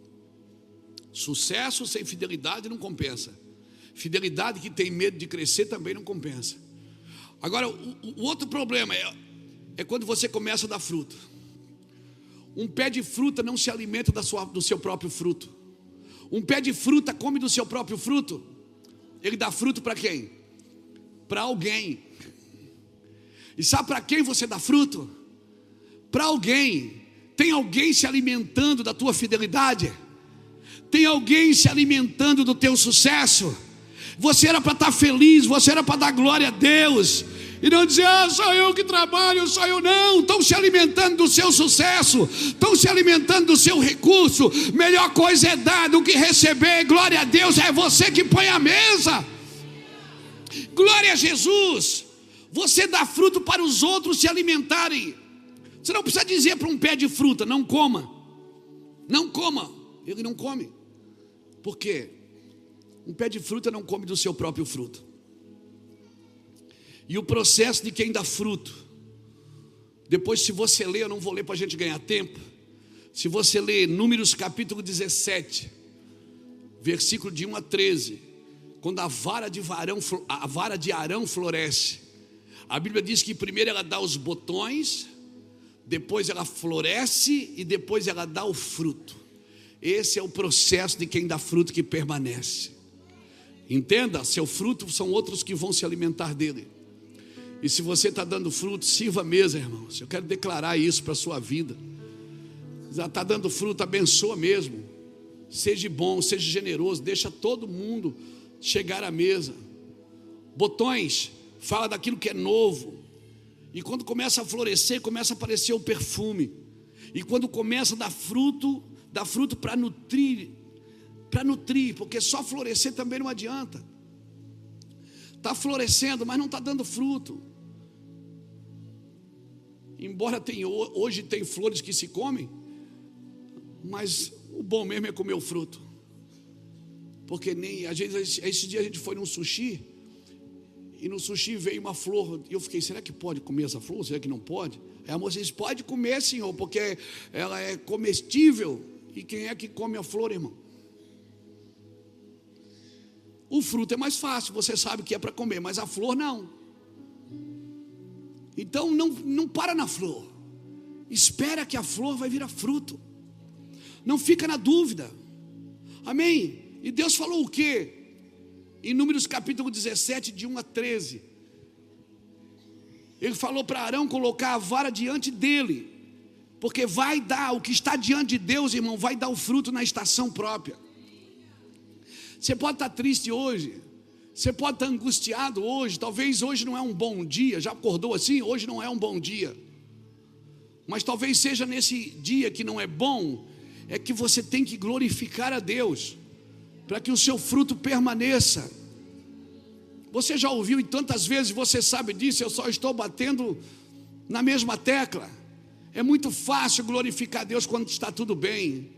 [SPEAKER 1] Sucesso sem fidelidade não compensa. Fidelidade que tem medo de crescer também não compensa. Agora, o outro problema é quando você começa a dar fruto. Um pé de fruta não se alimenta do seu próprio fruto. Um pé de fruta come do seu próprio fruto. Ele dá fruto para quem? Para alguém. E sabe para quem você dá fruto? Para alguém. Tem alguém se alimentando da tua fidelidade? Tem alguém se alimentando do teu sucesso? Você era para estar feliz, você era para dar glória a Deus, e não dizer: só eu que trabalho, só eu. Não, estão se alimentando do seu sucesso, estão se alimentando do seu recurso. Melhor coisa é dar do que receber. Glória a Deus, é você que põe a mesa. Glória a Jesus. Você dá fruto para os outros se alimentarem. Você não precisa dizer para um pé de fruta: não coma. Não coma. Ele não come. Por quê? Um pé de fruta não come do seu próprio fruto. E o processo de quem dá fruto, depois, se você ler, eu não vou ler para a gente ganhar tempo. Se você ler Números capítulo 17, versículo de 1 a 13, quando a vara de Arão floresce, a Bíblia diz que primeiro ela dá os botões, depois ela floresce e depois ela dá o fruto. Esse é o processo de quem dá fruto que permanece. Entenda, seu fruto são outros que vão se alimentar dele. E se você está dando fruto, sirva a mesa, irmãos. Eu quero declarar isso para a sua vida. Já está dando fruto, abençoa mesmo. Seja bom, seja generoso, deixa todo mundo chegar à mesa. Botões, fala daquilo que é novo. E quando começa a florescer, começa a aparecer o perfume. E quando começa a dar fruto para nutrir, porque só florescer também não adianta. Está florescendo, mas não está dando fruto. Embora hoje tem flores que se comem, mas o bom mesmo é comer o fruto. Porque às vezes, esse dia a gente foi num sushi, e no sushi veio uma flor, e eu fiquei, será que pode comer essa flor? Será que não pode? Aí a moça disse, pode comer, senhor, porque ela é comestível. E quem é que come a flor, irmão? O fruto é mais fácil, você sabe que é para comer, mas a flor não. Então não para na flor, espera que a flor vai virar fruto. Não fica na dúvida. Amém? E Deus falou o quê? Em Números capítulo 17, de 1 a 13, Ele falou para Arão colocar a vara diante dele, porque vai dar, o que está diante de Deus, irmão, vai dar o fruto na estação própria. Você pode estar triste hoje, você pode estar angustiado hoje, talvez hoje não é um bom dia, já acordou assim? Hoje não é um bom dia, mas talvez seja nesse dia que não é bom, é que você tem que glorificar a Deus, para que o seu fruto permaneça. Você já ouviu e tantas vezes você sabe disso, eu só estou batendo na mesma tecla. É muito fácil glorificar Deus quando está tudo bem,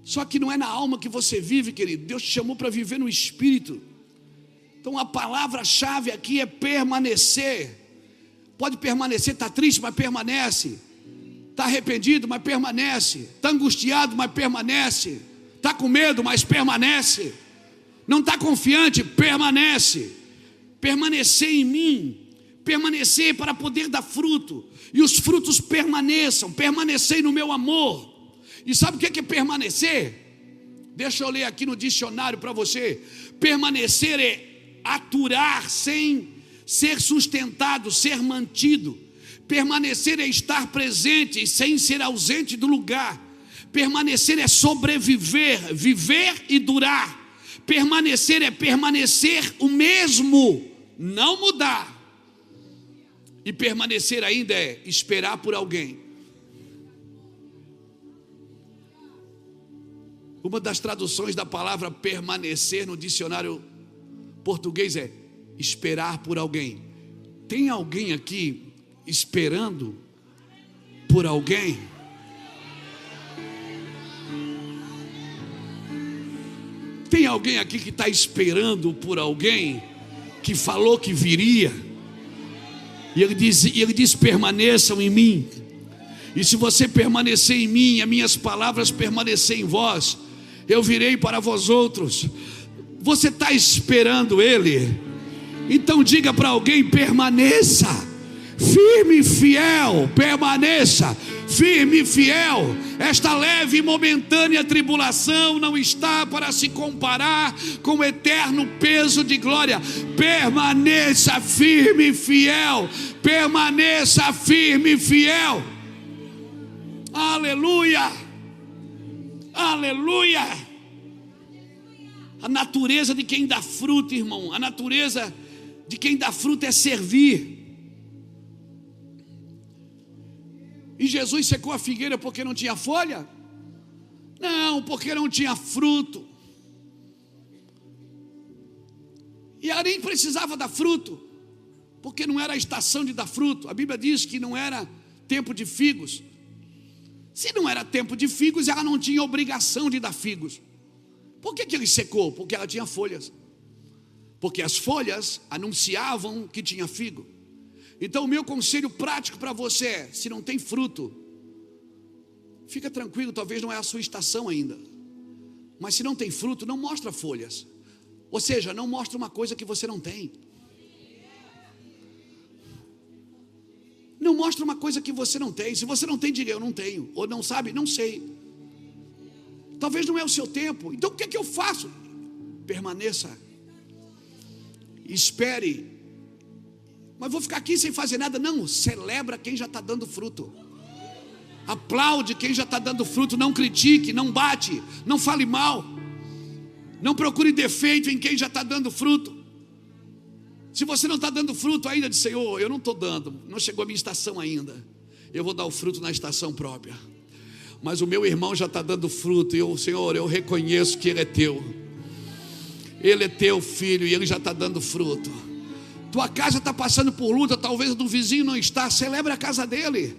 [SPEAKER 1] só que não é na alma que você vive, querido. Deus te chamou para viver no Espírito. Então a palavra-chave aqui é permanecer. Pode permanecer, está triste, mas permanece. Está arrependido, mas permanece. Está angustiado, mas permanece. Está com medo, mas permanece. Não está confiante, permanece. Permanecer em mim, permanecer para poder dar fruto, e os frutos permaneçam, permanecer no meu amor. E sabe o que é permanecer? Deixa eu ler aqui no dicionário para você. Permanecer é aturar sem ser sustentado, ser mantido. Permanecer é estar presente sem ser ausente do lugar. Permanecer é sobreviver, viver e durar. Permanecer é permanecer o mesmo, não mudar. E permanecer ainda é esperar por alguém. Uma das traduções da palavra permanecer no dicionário português é esperar por alguém. Tem alguém aqui esperando por alguém? Tem alguém aqui que está esperando por alguém que falou que viria? E ele diz permaneçam em mim. E se você permanecer em mim, as minhas palavras permanecer em vós, eu virei para vós outros. Você está esperando Ele? Então diga para alguém, permaneça firme e fiel, permaneça firme e fiel. Esta leve e momentânea tribulação não está para se comparar com o eterno peso de glória. Permaneça firme e fiel, permaneça firme e fiel. Aleluia, aleluia. A natureza de quem dá fruto, irmão, a natureza de quem dá fruto é servir. E Jesus secou a figueira porque não tinha folha? Não, porque não tinha fruto. E ela nem precisava dar fruto, porque não era a estação de dar fruto. A Bíblia diz que não era tempo de figos. Se não era tempo de figos, ela não tinha obrigação de dar figos. Por que ele secou? Porque ela tinha folhas. Porque as folhas anunciavam que tinha figo. Então o meu conselho prático para você é, se não tem fruto, Fica tranquilo, talvez não é a sua estação ainda. Mas se não tem fruto, não mostra folhas. Ou seja, não mostra uma coisa que você não tem. Não mostra uma coisa que você não tem. Se você não tem, diga eu não tenho. Ou não sabe, não sei. Talvez não é o seu tempo. Então o que é que eu faço? Permaneça. Espere. Mas vou ficar aqui sem fazer nada? Não, celebra quem já está dando fruto. Aplaude quem já está dando fruto. Não critique, não bate, não fale mal. Não procure defeito em quem já está dando fruto. Se você não está dando fruto ainda, diz: Senhor, eu não estou dando, não chegou a minha estação ainda. Eu vou dar o fruto na estação própria. Mas o meu irmão já está dando fruto. E eu, Senhor, eu reconheço que ele é teu. Ele é teu filho e ele já está dando fruto. Tua casa está passando por luta, talvez a do vizinho não está. Celebra a casa dele.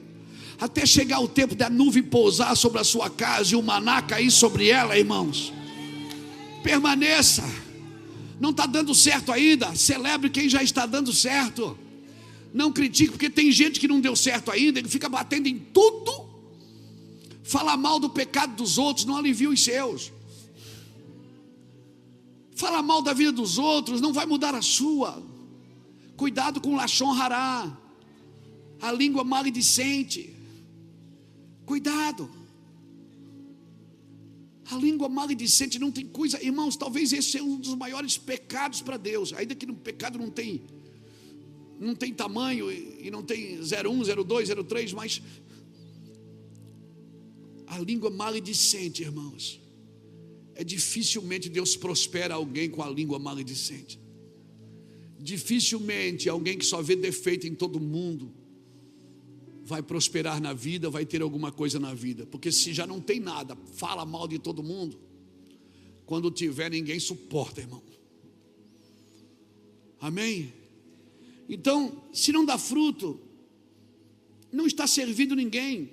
[SPEAKER 1] Até chegar o tempo da nuvem pousar sobre a sua casa e o maná cair sobre ela, irmãos. Permaneça. Não está dando certo ainda, celebre quem já está dando certo. Não critique, porque tem gente que não deu certo ainda, ele fica batendo em tudo. Fala mal do pecado dos outros, não alivia os seus. Fala mal da vida dos outros, não vai mudar a sua. Cuidado com o lachon hará, a língua maledicente. Cuidado. A língua maledicente não tem coisa. Irmãos, talvez esse seja um dos maiores pecados para Deus. Ainda que o pecado não tem tamanho e não tem 01, 02, 03, mas a língua maledicente, irmãos, dificilmente Deus prospera alguém com a língua maledicente. Dificilmente alguém que só vê defeito em todo mundo vai prosperar na vida, vai ter alguma coisa na vida. Porque se já não tem nada, fala mal de todo mundo, quando tiver ninguém suporta, irmão. Amém? Então, se não dá fruto, não está servindo ninguém.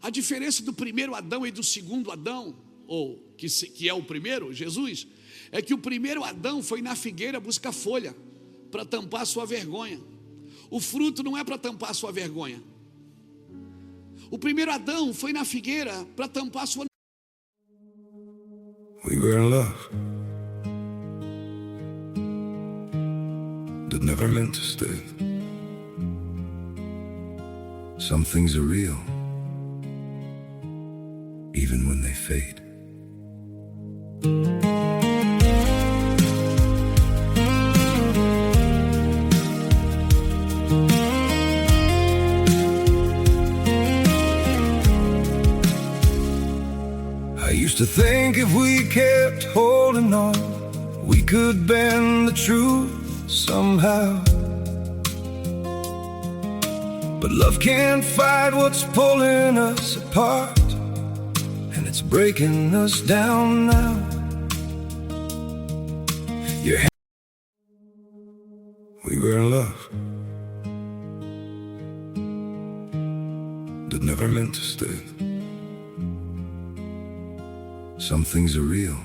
[SPEAKER 1] A diferença do primeiro Adão e do segundo Adão, ou que é o primeiro, Jesus, é que o primeiro Adão foi na figueira buscar folha para tampar a sua vergonha. O fruto não é para tampar a sua vergonha. O primeiro Adão foi na figueira para tampar a sua.
[SPEAKER 2] We were in love that never meant to stay. Some things are real, even when they fade. I used to think if we kept holding on, we could bend the truth somehow. But love can't fight what's pulling us apart, and it's breaking us down now. We were in love that never meant to stay. Some things are real,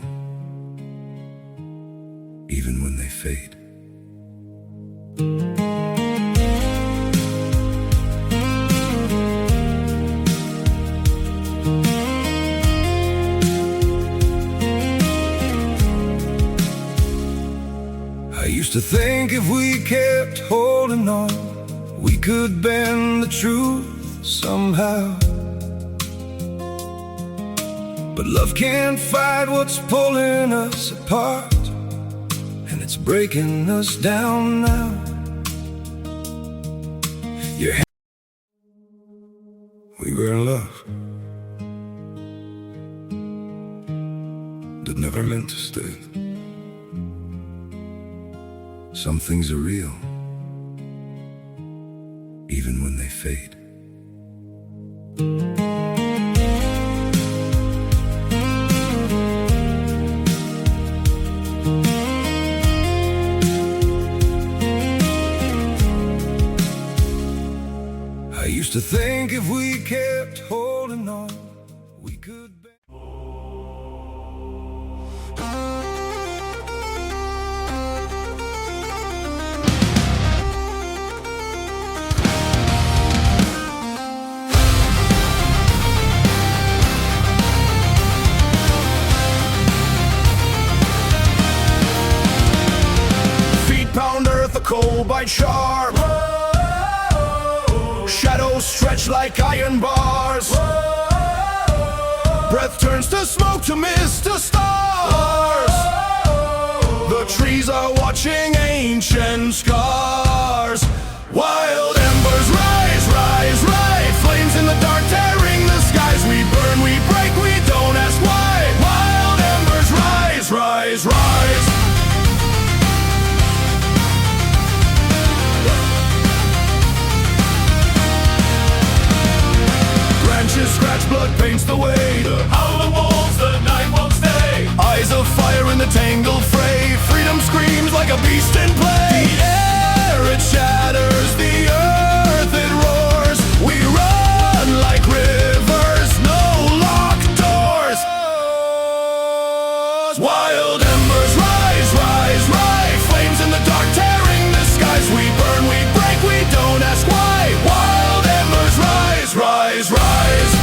[SPEAKER 2] even when they fade. I used to think if we kept holding on, we could bend the truth somehow. But love can't fight what's pulling us apart, and it's breaking us down now. We were in love that never meant to stay. Some things are real, even when they fade. I used to think if we kept holding on, we could. bite sharp. Shadows stretch like iron bars. Breath turns to smoke, to mist, to stars. The trees are watching ancient scars. Wild embers rise, rise, rise. Flames in the dark tearing the skies. We burn, we break, we don't ask why. Wild embers rise, rise, rise. Branches scratch, blood paints the way. The howling wolves, the night won't stay. Eyes of fire in the tangled fray. Freedom screams like a beast in play. The air, it shatters, the earth, it roars. We run like rivers, no locked doors. Wild embers rise, rise, rise. Flames in the dark tearing the skies. We burn, we break, we don't ask why. Wild embers rise, rise, rise.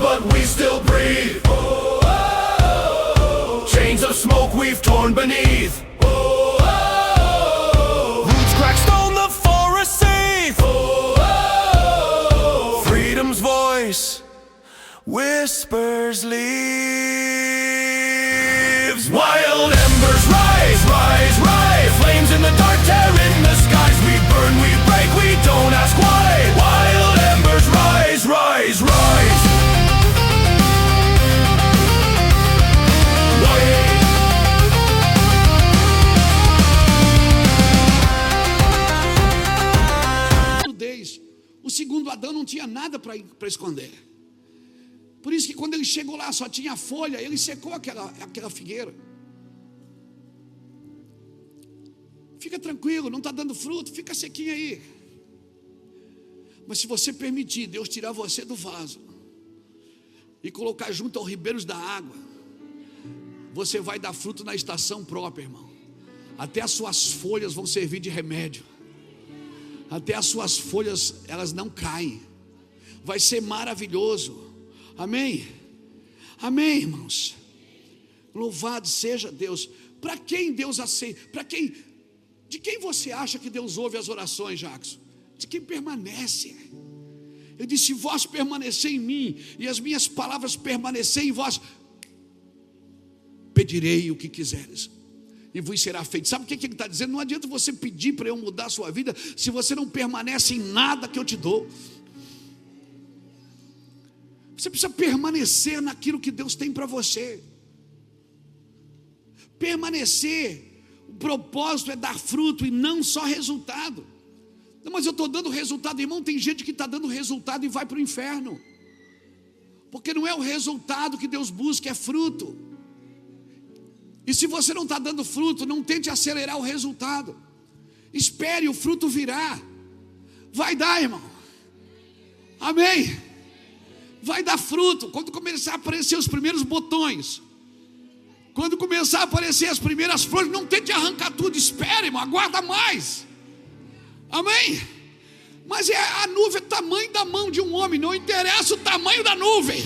[SPEAKER 2] But we still breathe. Oh, oh, oh. Chains of smoke we've torn beneath. Oh, oh, oh. Roots crack stone, the forest safe. Oh, oh, oh. Freedom's voice whispers leaves. Wild embers rise, rise, rise. Flames in the dark tearing the skies. We burn, we break, we don't ask why. Wild embers rise, rise, rise.
[SPEAKER 1] O segundo Adão não tinha nada para esconder. Por isso que quando ele chegou lá só tinha folha. Ele secou aquela figueira. Fica tranquilo, não está dando fruto, fica sequinho aí. Mas se você permitir Deus tirar você do vaso e colocar junto aos ribeiros da água, você vai dar fruto na estação própria, irmão. Até as suas folhas vão servir de remédio. Até as suas folhas, elas não caem. Vai ser maravilhoso. Amém? Amém, irmãos. Louvado seja Deus. Para quem Deus aceita? De quem você acha que Deus ouve as orações, Jackson? De quem permanece. Ele disse: se vós permanecer em mim e as minhas palavras permanecerem em vós, pedirei o que quiseres e vos será feito. Sabe o que ele está dizendo? Não adianta você pedir para eu mudar a sua vida se você não permanece em nada que eu te dou. Você precisa permanecer naquilo que Deus tem para você. Permanecer. O propósito é dar fruto e não só resultado. Não, mas eu estou dando resultado, irmão. Tem gente que está dando resultado e vai para o inferno, porque não é o resultado que Deus busca, é fruto. E se você não está dando fruto, não tente acelerar o resultado. Espere, o fruto virá. Vai dar, irmão. Amém. Vai dar fruto. Quando começar a aparecer os primeiros botões, quando começar a aparecer as primeiras flores, não tente arrancar tudo. Espere, irmão, aguarda mais. Amém. Mas a nuvem é o tamanho da mão de um homem. Não interessa o tamanho da nuvem,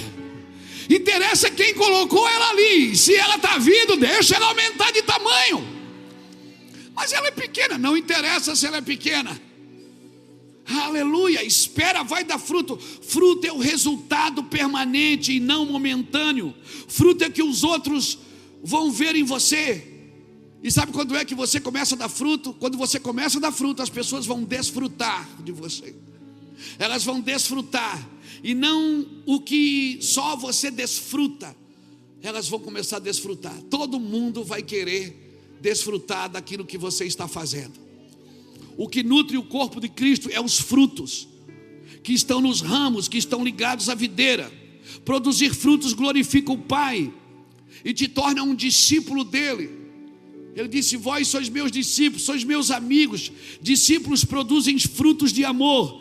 [SPEAKER 1] interessa quem colocou ela ali. Se ela está vindo, deixa ela aumentar de tamanho. Mas ela é pequena, não interessa se ela é pequena. Aleluia, espera, vai dar fruto. Fruto é o resultado permanente e não momentâneo. Fruto é que os outros vão ver em você. E sabe quando é que você começa a dar fruto? Quando você começa a dar fruto, as pessoas vão desfrutar de você. Elas vão desfrutar. E não o que só você desfruta. Elas vão começar a desfrutar. Todo mundo vai querer desfrutar daquilo que você está fazendo. O que nutre o corpo de Cristo é os frutos que estão nos ramos, que estão ligados à videira. Produzir frutos glorifica o Pai e te torna um discípulo dele. Ele disse: vós sois meus discípulos, sois meus amigos. Discípulos produzem frutos de amor.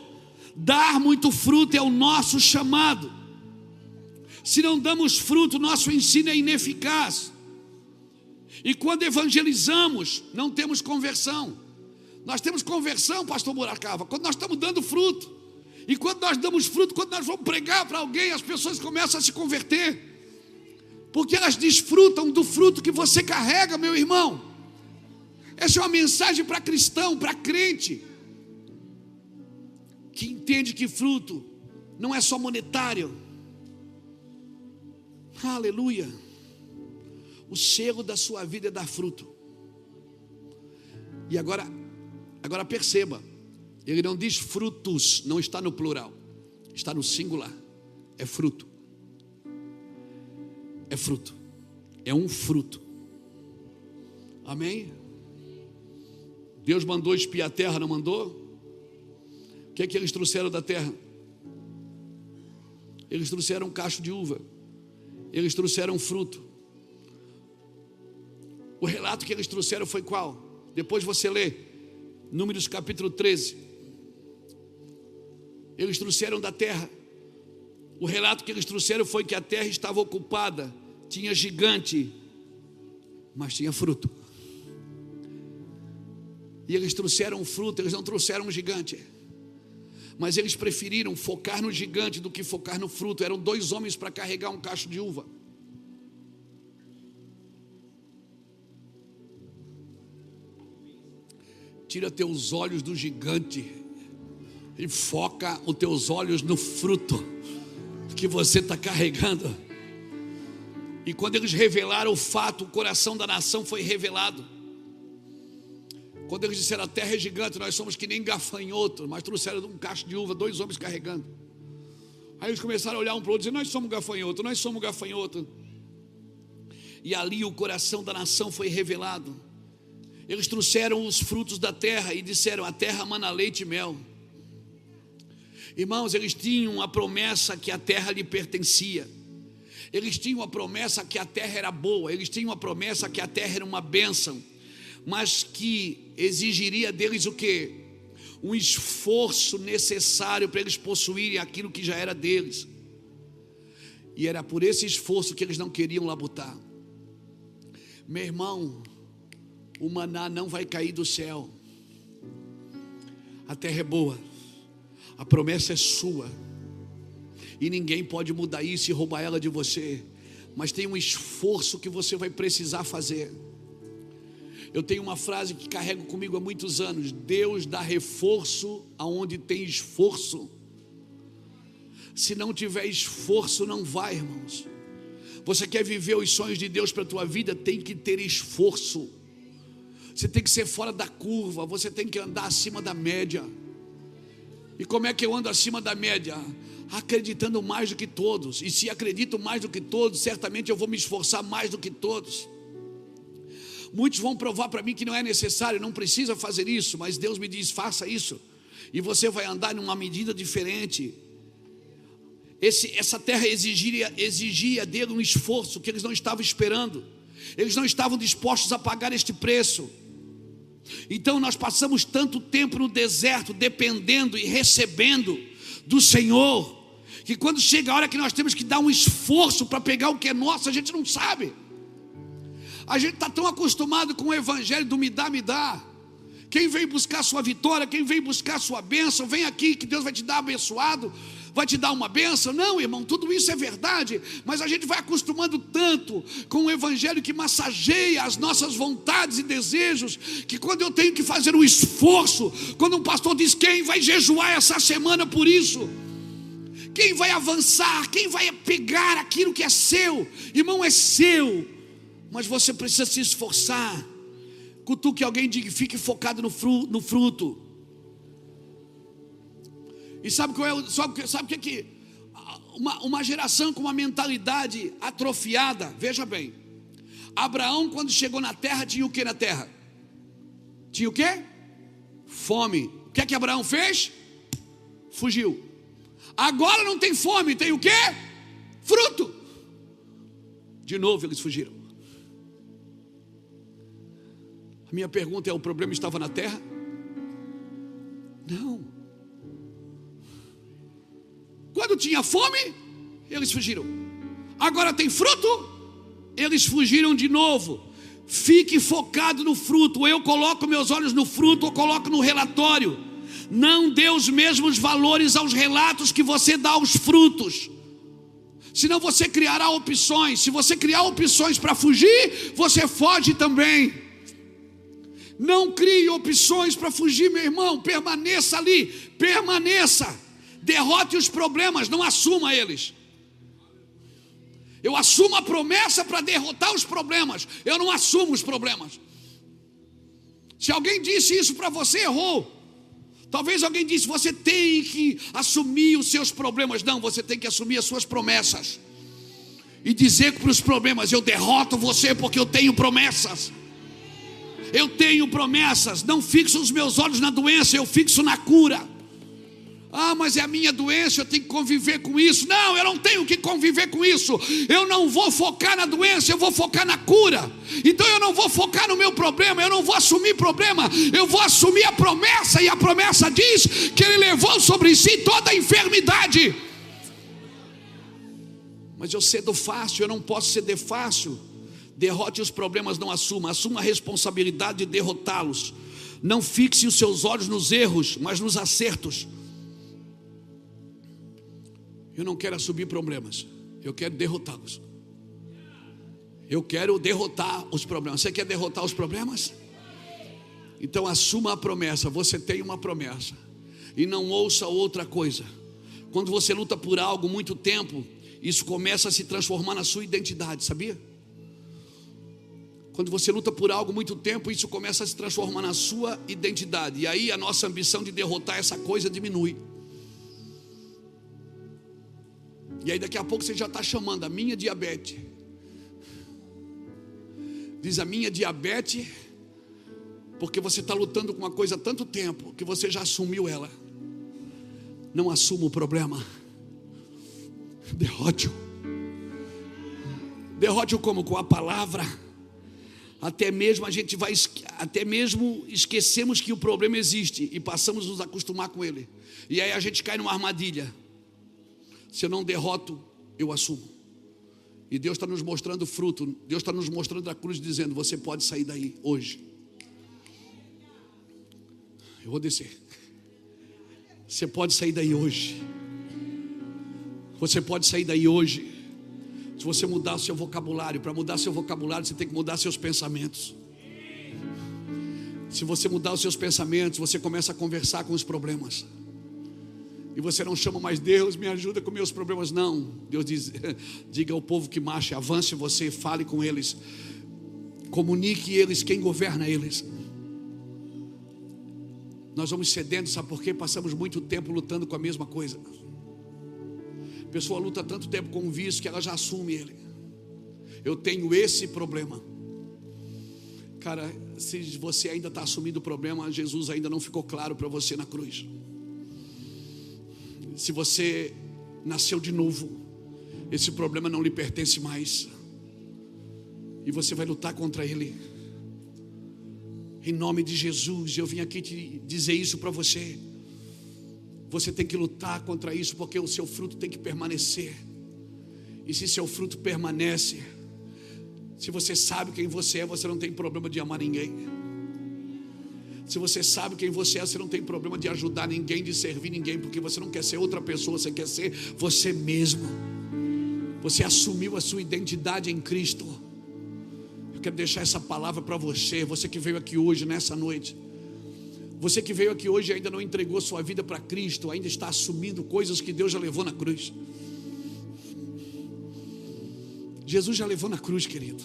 [SPEAKER 1] Dar muito fruto é o nosso chamado. Se não damos fruto, nosso ensino é ineficaz. E quando evangelizamos, não temos conversão. Nós temos conversão, pastor Buracava, quando nós estamos dando fruto. E quando nós damos fruto, quando nós vamos pregar para alguém, as pessoas começam a se converter. Porque elas desfrutam do fruto que você carrega, meu irmão. Essa é uma mensagem para cristão, para crente, que entende que fruto não é só monetário. Aleluia. O cheiro da sua vida é dar fruto. E agora perceba, ele não diz frutos, não está no plural, está no singular. É fruto. É fruto. É um fruto. Amém? Deus mandou espiar a terra, não mandou? O que é que eles trouxeram da terra? Eles trouxeram um cacho de uva. Eles trouxeram fruto. O relato que eles trouxeram foi qual? Depois você lê Números capítulo 13. Eles trouxeram da terra. O relato que eles trouxeram foi que a terra estava ocupada, tinha gigante, mas tinha fruto. E eles trouxeram fruto, eles não trouxeram um gigante. Mas eles preferiram focar no gigante do que focar no fruto. Eram 2 homens para carregar um cacho de uva. Tira teus olhos do gigante e foca os teus olhos no fruto que você está carregando. E quando eles revelaram o fato, o coração da nação foi revelado. Quando eles disseram a terra é gigante, nós somos que nem gafanhoto, mas trouxeram um cacho de uva, 2 homens carregando. Aí eles começaram a olhar um para o outro e dizer, nós somos gafanhoto, nós somos gafanhoto. E ali o coração da nação foi revelado. Eles trouxeram os frutos da terra e disseram, a terra mana leite e mel. Irmãos, eles tinham a promessa que a terra lhe pertencia. Eles tinham a promessa que a terra era boa. Eles tinham a promessa que a terra era uma bênção, mas que exigiria deles o quê? Um esforço necessário para eles possuírem aquilo que já era deles. E era por esse esforço que eles não queriam labutar. Meu irmão, o maná não vai cair do céu. A terra é boa, a promessa é sua, e ninguém pode mudar isso e roubar ela de você. Mas tem um esforço que você vai precisar fazer. Eu tenho uma frase que carrego comigo há muitos anos: Deus dá reforço aonde tem esforço. Se não tiver esforço, não vai, irmãos. Você quer viver os sonhos de Deus para a tua vida, tem que ter esforço. Você tem que ser fora da curva, você tem que andar acima da média. E como é que eu ando acima da média? Acreditando mais do que todos. E se acredito mais do que todos, certamente eu vou me esforçar mais do que todos. Muitos vão provar para mim que não é necessário, não precisa fazer isso, mas Deus me diz, faça isso, e você vai andar numa medida diferente. Essa terra exigia dele um esforço que eles não estavam esperando. Eles não estavam dispostos a pagar este preço. Então nós passamos tanto tempo no deserto, dependendo e recebendo do Senhor, que quando chega a hora que nós temos que dar um esforço para pegar o que é nosso, a gente não sabe. A gente está tão acostumado com o evangelho do me dá. Quem vem buscar sua vitória, quem vem buscar sua bênção, vem aqui que Deus vai te dar abençoado, vai te dar uma bênção. Não, irmão, tudo isso é verdade, mas a gente vai acostumando tanto com o evangelho que massageia as nossas vontades e desejos, que quando eu tenho que fazer um esforço, quando um pastor diz, quem vai jejuar essa semana por isso? Quem vai avançar? Quem vai pegar aquilo que é seu? Irmão, é seu, mas você precisa se esforçar. Cutuque alguém, diga, fique focado no fruto. E sabe o que é que uma geração com uma mentalidade atrofiada? Veja bem, Abraão, quando chegou na terra, tinha o que na terra? Tinha o que? Fome. O que é que Abraão fez? Fugiu. Agora não tem fome, tem o que? Fruto. De novo eles fugiram. A minha pergunta é, o problema estava na terra? Não. Quando tinha fome, eles fugiram. Agora tem fruto, eles fugiram de novo. Fique focado no fruto. Eu coloco meus olhos no fruto, eu coloco no relatório. Não dê os mesmos valores aos relatos que você dá aos frutos. Senão você criará opções. Se você criar opções para fugir, você foge também. Não crie opções para fugir, meu irmão. Permaneça ali, permaneça. Derrote os problemas, não assuma eles. Eu assumo a promessa para derrotar os problemas. Eu não assumo os problemas. Se alguém disse isso para você, errou. Talvez alguém disse, você tem que assumir os seus problemas. Não, você tem que assumir as suas promessas. E dizer para os problemas, eu derroto você porque eu tenho promessas. Eu tenho promessas. Não fixo os meus olhos na doença, eu fixo na cura. Ah, mas é a minha doença, eu tenho que conviver com isso. Não, eu não tenho que conviver com isso. Eu não vou focar na doença, eu vou focar na cura. Então eu não vou focar no meu problema, eu não vou assumir problema, eu vou assumir a promessa. E a promessa diz que Ele levou sobre si toda a enfermidade. Mas eu cedo fácil, eu não posso ceder fácil. Derrote os problemas, não assuma. Assuma a responsabilidade de derrotá-los. Não fixe os seus olhos nos erros, mas nos acertos. Eu não quero assumir problemas, eu quero derrotá-los. Eu quero derrotar os problemas. Você quer derrotar os problemas? Então assuma a promessa. Você tem uma promessa. E não ouça outra coisa. Quando você luta por algo muito tempo, isso começa a se transformar na sua identidade, sabia? Quando você luta por algo muito tempo, isso começa a se transformar na sua identidade. E aí a nossa ambição de derrotar essa coisa diminui. E aí daqui a pouco você já está chamando a minha diabetes. Diz a minha diabetes, porque você está lutando com uma coisa há tanto tempo que você já assumiu ela. Não assuma o problema. Derrote-o. Derrote-o como? Com a palavra. Até mesmo esquecemos que o problema existe e passamos a nos acostumar com ele. E aí a gente cai numa armadilha. Se eu não derroto, eu assumo. E Deus está nos mostrando fruto. Deus está nos mostrando a cruz, dizendo, você pode sair daí hoje. Eu vou descer. Você pode sair daí hoje. Você pode sair daí hoje. Se você mudar o seu vocabulário. Para mudar seu vocabulário, você tem que mudar seus pensamentos. Se você mudar os seus pensamentos, você começa a conversar com os problemas. E você não chama mais Deus, me ajuda com meus problemas. Não, Deus diz, diga ao povo que marche, avance você, fale com eles. Comunique eles, quem governa eles. Nós vamos cedendo, sabe por quê? Passamos muito tempo lutando com a mesma coisa. A pessoa luta tanto tempo com um vício que ela já assume ele. Eu tenho esse problema. Cara, se você ainda está assumindo o problema, Jesus ainda não ficou claro para você na cruz. Se você nasceu de novo, esse problema não lhe pertence mais. E você vai lutar contra ele. Em nome de Jesus, eu vim aqui te dizer isso para você. Você tem que lutar contra isso, porque o seu fruto tem que permanecer. E se seu fruto permanece, se você sabe quem você é, você não tem problema de amar ninguém. Se você sabe quem você é, você não tem problema de ajudar ninguém, de servir ninguém, porque você não quer ser outra pessoa, você quer ser você mesmo. Você assumiu a sua identidade em Cristo. Eu quero deixar essa palavra para você, você que veio aqui hoje, nessa noite. Você que veio aqui hoje e ainda não entregou sua vida para Cristo, ainda está assumindo coisas que Deus já levou na cruz. Jesus já levou na cruz, querido.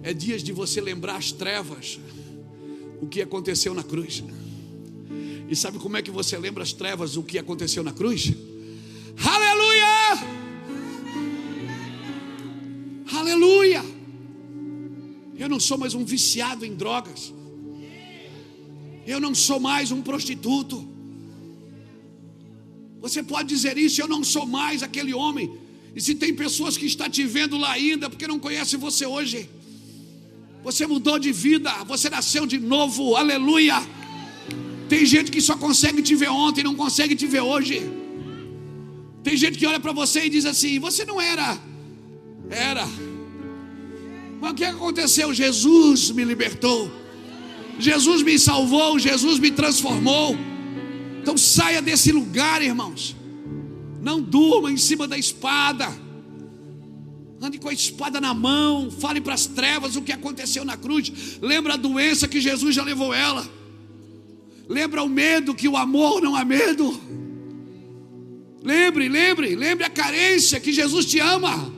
[SPEAKER 1] É dias de você lembrar as trevas, o que aconteceu na cruz. E sabe como é que você lembra as trevas, o que aconteceu na cruz? Aleluia! Aleluia! Eu não sou mais um viciado em drogas. Eu não sou mais um prostituto. Você pode dizer isso, eu não sou mais aquele homem. E se tem pessoas que estão te vendo lá ainda, porque não conhecem você hoje. Você mudou de vida, você nasceu de novo, aleluia. Tem gente que só consegue te ver ontem, não consegue te ver hoje. Tem gente que olha para você e diz assim: você não era. Era. Mas o que aconteceu? Jesus me libertou, Jesus me salvou, Jesus me transformou. Então saia desse lugar, irmãos. Não durma em cima da espada. Ande com a espada na mão. Fale para as trevas o que aconteceu na cruz. Lembra a doença que Jesus já levou ela. Lembra o medo, que o amor não há medo. Lembre a carência, que Jesus te ama.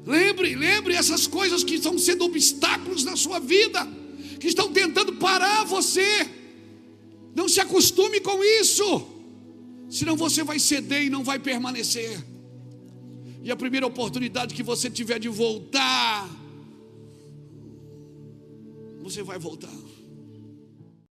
[SPEAKER 1] Lembre essas coisas que estão sendo obstáculos na sua vida, que estão tentando parar você. Não se acostume com isso, senão você vai ceder e não vai permanecer. E a primeira oportunidade que você tiver de voltar, você vai voltar.